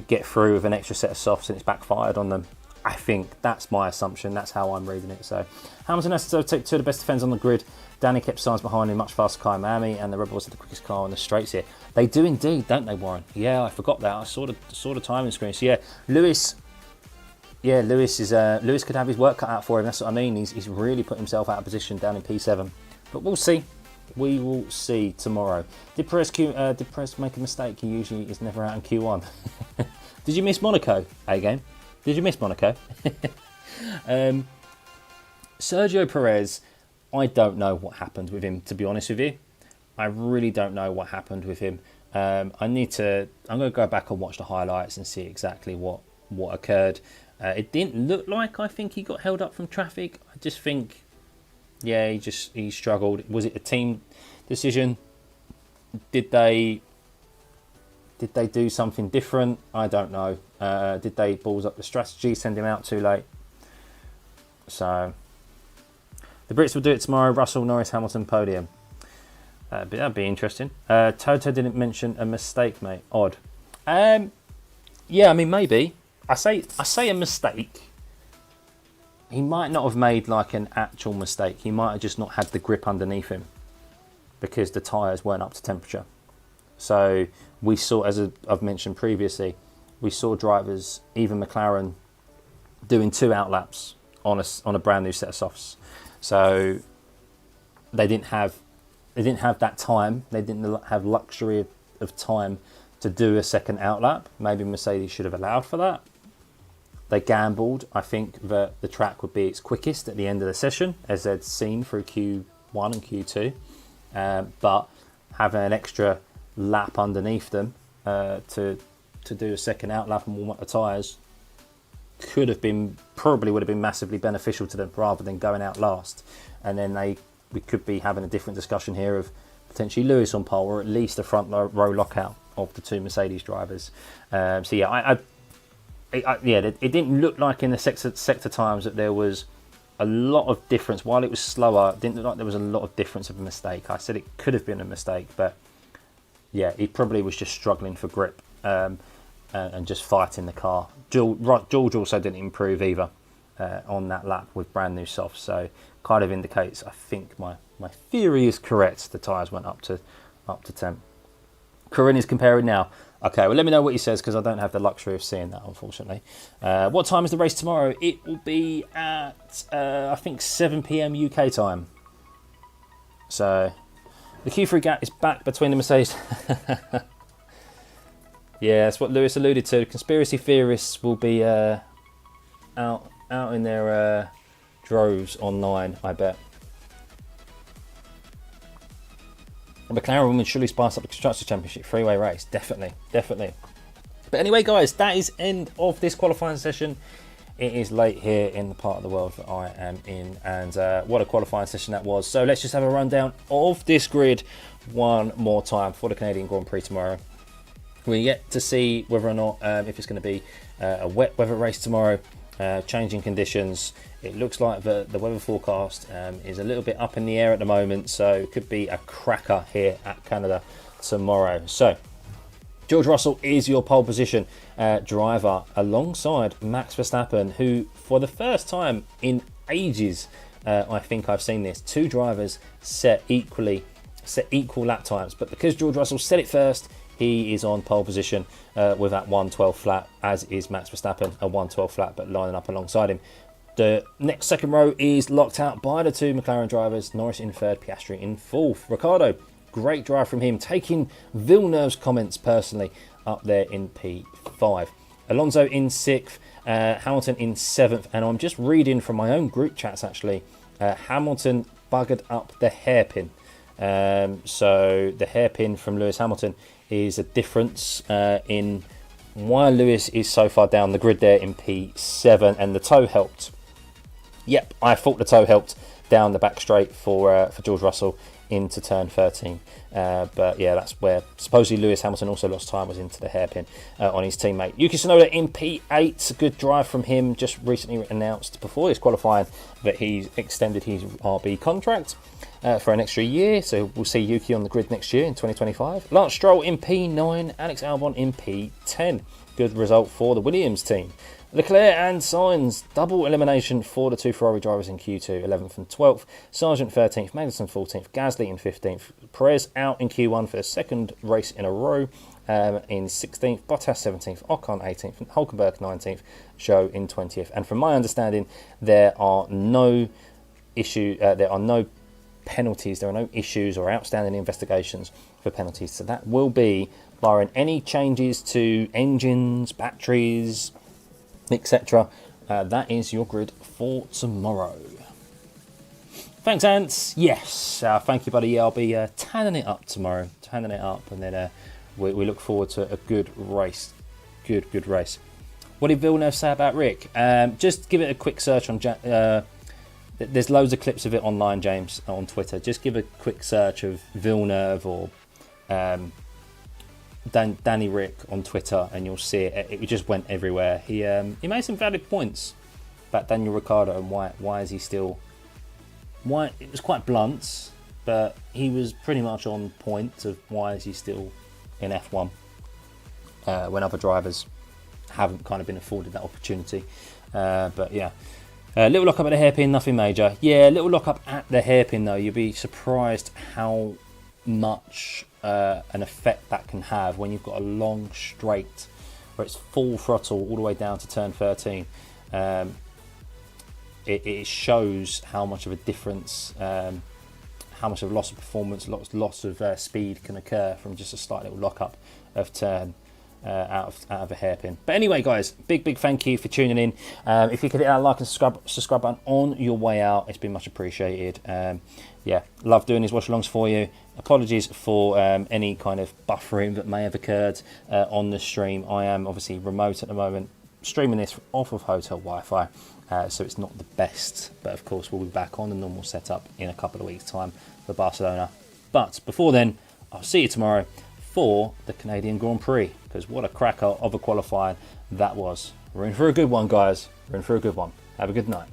get through with an extra set of softs, and it's backfired on them. I think that's my assumption. That's how I'm reading it. So Hamilton has to take 2 of the best defenders on the grid. Danny kept Sainz behind him, much faster car in Miami, and the Red Bulls had the quickest car on the straights here. They do indeed, don't they, Warren? Yeah, I forgot that. I saw the timing screen. So yeah, Lewis could have his work cut out for him. That's what I mean. He's really put himself out of position down in P7. But we'll see. We will see tomorrow. Did Perez make a mistake? He usually is never out in Q1. Did you miss Monaco? A-game? Did you miss Monaco? Sergio Perez, I don't know what happened with him, to be honest with you. I really don't know what happened with him. I'm going to go back and watch the highlights and see exactly what occurred. It didn't look like, I think he got held up from traffic. I just think, yeah, he struggled. Was it a team decision? Did they do something different? I don't know. Did they balls up the strategy, send him out too late? So the Brits will do it tomorrow. Russell, Norris, Hamilton podium. That'd be interesting. Toto didn't mention a mistake, mate. Odd. Yeah, I mean, maybe. I say a mistake. He might not have made like an actual mistake. He might have just not had the grip underneath him because the tyres weren't up to temperature. So we saw, as I've mentioned previously, we saw drivers, even McLaren, doing 2 outlaps on a brand new set of softs. So they didn't have that time. They didn't have luxury of time to do a second outlap. Maybe Mercedes should have allowed for that. They gambled. I think that the track would be its quickest at the end of the session, as they'd seen through Q1 and Q2. But having an extra lap underneath them to do a second outlap and warm up the tyres probably would have been massively beneficial to them, rather than going out last. And then we could be having a different discussion here of potentially Lewis on pole, or at least a front row lockout of the 2 Mercedes drivers. So yeah, it didn't look like in the sector times that there was a lot of difference. While it was slower, it didn't look like there was a lot of difference of a mistake. I said it could have been a mistake, but yeah, he probably was just struggling for grip and just fighting the car. George also didn't improve either on that lap with brand new softs, so kind of indicates, I think my theory is correct. The tyres went up to temp. Corinne is comparing now. Okay, well, let me know what he says, because I don't have the luxury of seeing that, unfortunately. What time is the race tomorrow? It will be at, I think, 7 PM UK time. So the Q3 gap is back between the Mercedes. Yeah, that's what Lewis alluded to. Conspiracy theorists will be out in their droves online, I bet. And McLaren women surely spice up the Constructors' Championship freeway race. Definitely. But anyway, guys, that is end of this qualifying session. It is late here in the part of the world that I am in, and what a qualifying session that was. So let's just have a rundown of this grid one more time for the Canadian Grand Prix tomorrow. We get to see whether or not, if it's going to be a wet weather race tomorrow, changing conditions. It looks like the weather forecast is a little bit up in the air at the moment, so it could be a cracker here at Canada tomorrow. So George Russell is your pole position driver alongside Max Verstappen, who for the first time in ages, I think I've seen this, two drivers set equal lap times, but because George Russell set it first, he is on pole position with that 1:12 flat, as is Max Verstappen, a 1:12 flat, but lining up alongside him. The next second row is locked out by the two McLaren drivers, Norris in third, Piastri in fourth. Ricciardo, great drive from him, taking Villeneuve's comments personally up there in P5. Alonso in sixth, Hamilton in seventh, and I'm just reading from my own group chats actually, Hamilton buggered up the hairpin. So the hairpin from Lewis Hamilton is a difference in why Lewis is so far down the grid there in P7, and the toe helped. Yep, I thought the toe helped down the back straight for George Russell into turn 13. But yeah, that's where supposedly Lewis Hamilton also lost time, was into the hairpin on his teammate. Yuki Tsunoda in P8, a good drive from him. Just recently announced before his qualifying that he's extended his RB contract for an extra year, so we'll see Yuki on the grid next year in 2025. Lance Stroll in P9, Alex Albon in P10. Good result for the Williams team. Leclerc and Sainz, double elimination for the two Ferrari drivers in Q2, 11th and 12th. Sargent 13th, Magnussen 14th, Gasly in 15th. Perez out in Q1 for the second race in a row in 16th, Bottas 17th, Ocon 18th, and Hulkenberg 19th, Zhou in 20th. And from my understanding, there are no penalties, there are no issues or outstanding investigations for penalties. So that will be, barring any changes to engines, batteries, etc. That is your grid for tomorrow. Thanks, Ants. Yes, thank you, buddy. Yeah, I'll be tanning it up tomorrow. Tanning it up, and then we look forward to a good race. Good race. What did Villeneuve say about Rick? Just give it a quick search on... there's loads of clips of it online, James, on Twitter. Just give a quick search of Villeneuve or... Danny Rick on Twitter, and you'll see it. It just went everywhere. He made some valid points about Daniel Ricciardo and why is he still... Why it was quite blunt, but he was pretty much on point of why is he still in F1 when other drivers haven't kind of been afforded that opportunity. But yeah, little lock up at the hairpin, nothing major. Yeah, little lock up at the hairpin though. You'll be surprised how much an effect that can have when you've got a long straight where it's full throttle all the way down to turn 13. It shows how much of a difference, how much of loss of performance, loss of speed can occur from just a slight little lock up of turn out of a hairpin. But anyway, guys, big thank you for tuning in. If you could hit that like and subscribe button on your way out, it's been much appreciated. Yeah, love doing these watch alongs for you. Apologies for any kind of buffering that may have occurred on the stream. I am obviously remote at the moment, streaming this off of hotel Wi-Fi, so it's not the best. But of course, we'll be back on the normal setup in a couple of weeks' time for Barcelona. But before then, I'll see you tomorrow for the Canadian Grand Prix, because what a cracker of a qualifying that was. We're in for a good one, guys. We're in for a good one. Have a good night.